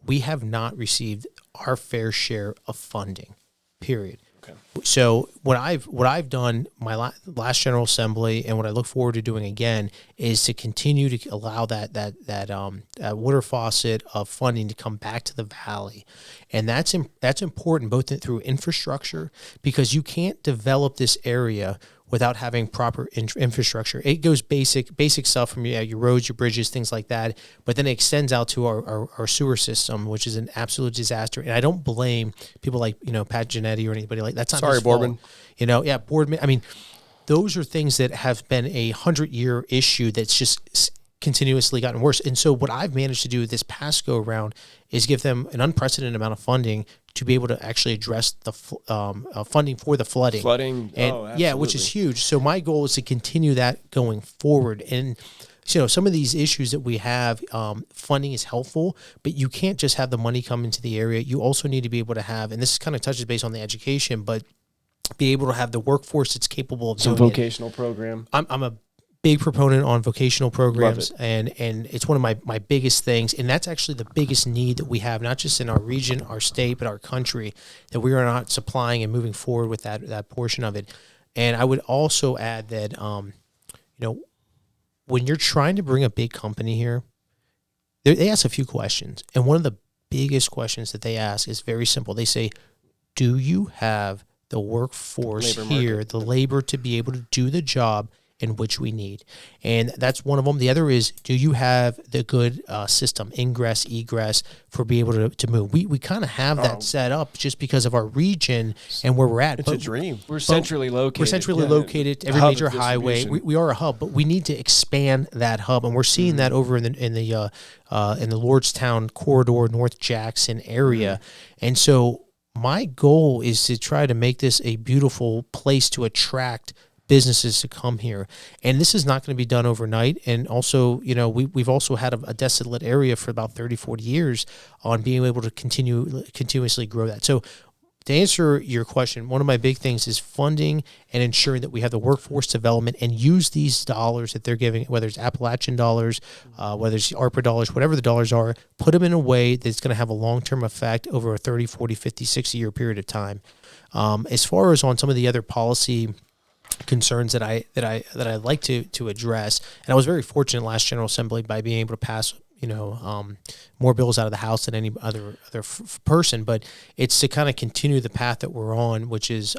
we have not received our fair share of funding, period. Okay. So what I've done my last General Assembly and what I look forward to doing again is to continue to allow that water faucet of funding to come back to the Valley. And that's important both through infrastructure, because you can't develop this area without having proper infrastructure. It goes basic stuff from your roads, your bridges, things like that, but then it extends out to our sewer system, which is an absolute disaster. And I don't blame people like Pat Genetti or anybody like that. That's not his Boardman. fault. Boardman. I mean, those are things that have been a 100-year issue that's just continuously gotten worse. And so what I've managed to do this past go around is give them an unprecedented amount of funding to be able to actually address the funding for the flooding. And which is huge. So my goal is to continue that going forward. And some of these issues that we have, funding is helpful, but you can't just have the money come into the area. You also need to be able to have, and this kind of touches base on the education, but be able to have the workforce that's capable of some doing vocational program. I'm a big proponent on vocational programs, and it's one of my biggest things, and that's actually the biggest need that we have, not just in our region, our state, but our country, that we are not supplying and moving forward with that portion of it. And I would also add that when you're trying to bring a big company here, they ask a few questions, and one of the biggest questions that they ask is very simple. They say, do you have the workforce here, the labor to be able to do the job in which we need? And that's one of them. The other is, do you have the good system, ingress, egress, for being able to move? We kind of have that set up just because of our region and where we're at. It's a dream. We're centrally located. We're centrally located. Every major highway. We are a hub, but we need to expand that hub, and we're seeing that over in the Lordstown corridor, North Jackson area. And so my goal is to try to make this a beautiful place to attract businesses to come here. And this is not going to be done overnight. And also, we've also had a desolate area for about 30, 40 years on being able to continuously grow that. So to answer your question, one of my big things is funding and ensuring that we have the workforce development and use these dollars that they're giving, whether it's Appalachian dollars, whether it's ARPA dollars, whatever the dollars are, put them in a way that's going to have a long-term effect over a 30, 40, 50, 60-year period of time. As far as on some of the other policy concerns that I like to address, and I was very fortunate last General Assembly by being able to pass more bills out of the House than any other person, but it's to kind of continue the path that we're on, which is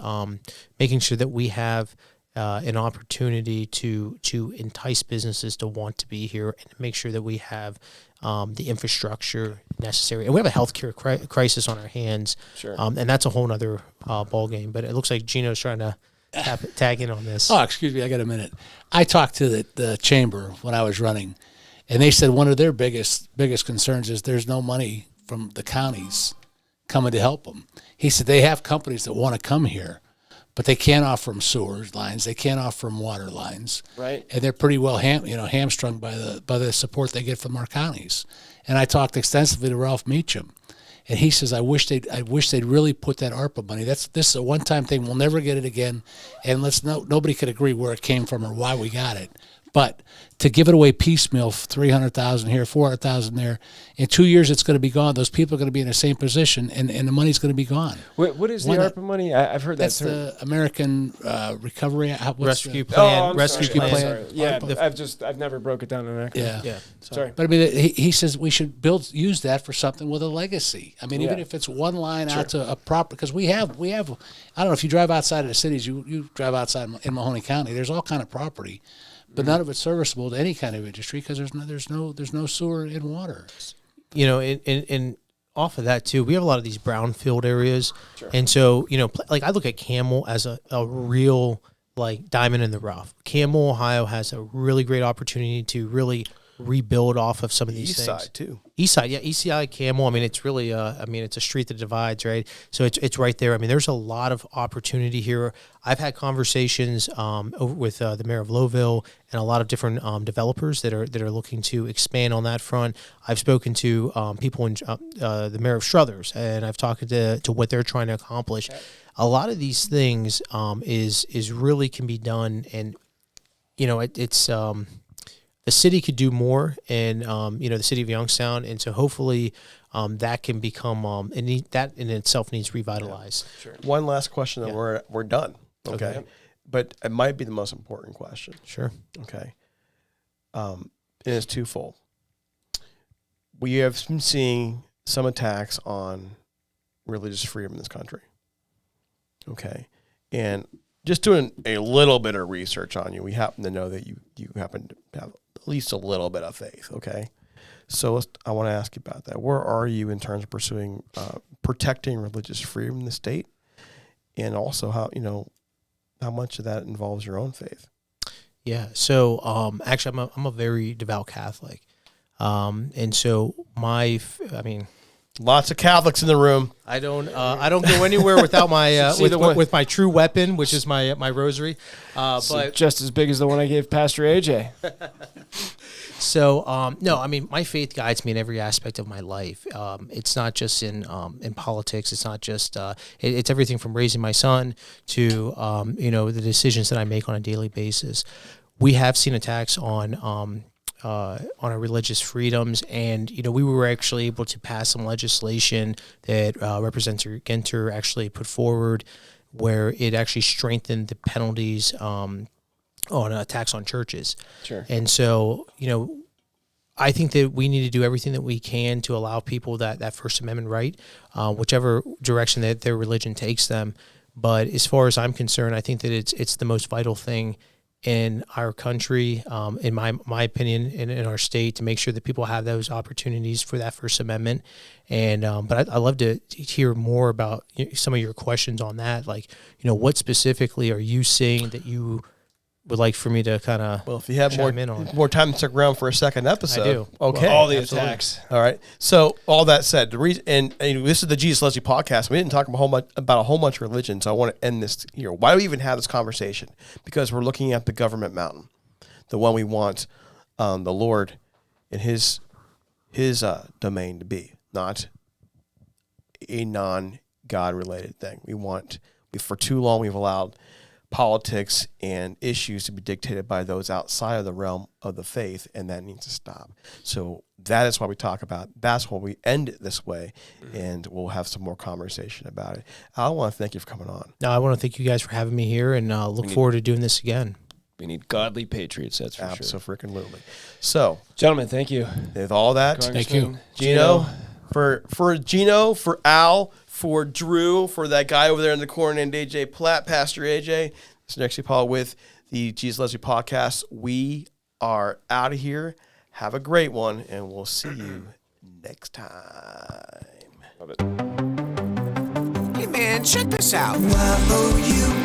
making sure that we have an opportunity to entice businesses to want to be here and make sure that we have the infrastructure necessary. And we have a healthcare crisis on our hands, sure. And that's a whole other ball game. But it looks like Geno's trying to tag in on this. Oh, excuse me, I got a minute. I talked to the chamber when I was running, and they said one of their biggest concerns is there's no money from the counties coming to help them. He said they have companies that want to come here, but they can't offer them sewer lines, they can't offer them water lines, right? And they're pretty well hamstrung by the support they get from our counties. And I talked extensively to Ralph Meacham, And he says, I wish they'd really put that ARPA money. This is a one-time thing. We'll never get it again. And nobody could agree where it came from or why we got it. But to give it away piecemeal, 300,000 here, 400,000 there, in 2 years it's going to be gone. Those people are going to be in the same position, and the money's going to be gone. What is the ARPA money? I've heard that's that term. the American Recovery Rescue Plan. Rescue Plan. Sorry. Yeah, I've never broke it down in an acronym. Yeah. Sorry. But I mean, he says we should use that for something with a legacy. I mean, even if it's one line out to a proper, because we have. I don't know if you drive outside of the cities, you drive outside in Mahoning County. There's all kind of property, but none of it's serviceable to any kind of industry because there's no sewer and water. You know, and off of that too, we have a lot of these brownfield areas, and so like I look at Camel as a real like diamond in the rough. Camel, Ohio has a really great opportunity to really rebuild off of some of these East things. side too. East side, yeah, ECI, Camel. I mean, it's really, it's a street that divides, right? So it's right there. I mean, there's a lot of opportunity here. I've had conversations over with the mayor of Lowville and a lot of different developers that are looking to expand on that front. I've spoken to people in the mayor of Struthers, and I've talked to what they're trying to accomplish. A lot of these things is really can be done, and it's. The city could do more, and the city of Youngstown, and so hopefully that can become that in itself needs revitalized. Yeah, sure. One last question, then we're done. Okay, but it might be the most important question. Sure. Okay, and it's twofold. We have been seeing some attacks on religious freedom in this country. Okay, and just doing a little bit of research on you, we happen to know that you happen to have at least a little bit of faith, okay? So I want to ask you about that. Where are you in terms of pursuing, protecting religious freedom in the state, and also how much of that involves your own faith? Yeah. So actually, I'm a very devout Catholic, and so lots of Catholics in the room. I don't go anywhere without my with my true weapon, which is my rosary. But just as big as the one I gave Pastor AJ. So no, I mean my faith guides me in every aspect of my life. It's not just in politics. It's not just it's everything from raising my son to the decisions that I make on a daily basis. We have seen attacks on our religious freedoms, and we were actually able to pass some legislation that Representative Ginter actually put forward, where it actually strengthened the penalties on attacks on churches. Sure. And so I think that we need to do everything that we can to allow people that First Amendment right, whichever direction that their religion takes them. But as far as I'm concerned, I think that it's the most vital thing in our country, in my opinion, in our state, to make sure that people have those opportunities for that First Amendment. And but I'd love to hear more about some of your questions on that. Like, what specifically are you seeing that you would like for me to kind of if you have more time to stick around for a second episode, I do. Okay, all the attacks. All right. So all that said, the reason and this is the Jesus Loves You podcast. We didn't talk about a whole bunch of religion, so I want to end this here. Why do we even have this conversation? Because we're looking at the government mountain, the one we want the Lord in His domain to be, not a non-God related thing. For too long we've allowed politics and issues to be dictated by those outside of the realm of the faith, and that needs to stop. So that is why we talk about. That's why we end it this way, and we'll have some more conversation about it. I want to thank you for coming on. No, I want to thank you guys for having me here, and look forward to doing this again. We need godly patriots, that's for sure. Absolutely. So, gentlemen, thank you. With all that, thank you, Geno, for Geno, for Al, for Drew, for that guy over there in the corner named AJ Platt, Pastor AJ. This is Nick Ciapala with the Jesus Loves You podcast. We are out of here. Have a great one, and we'll see you next time. Love it. Hey, man, check this out. Wow, you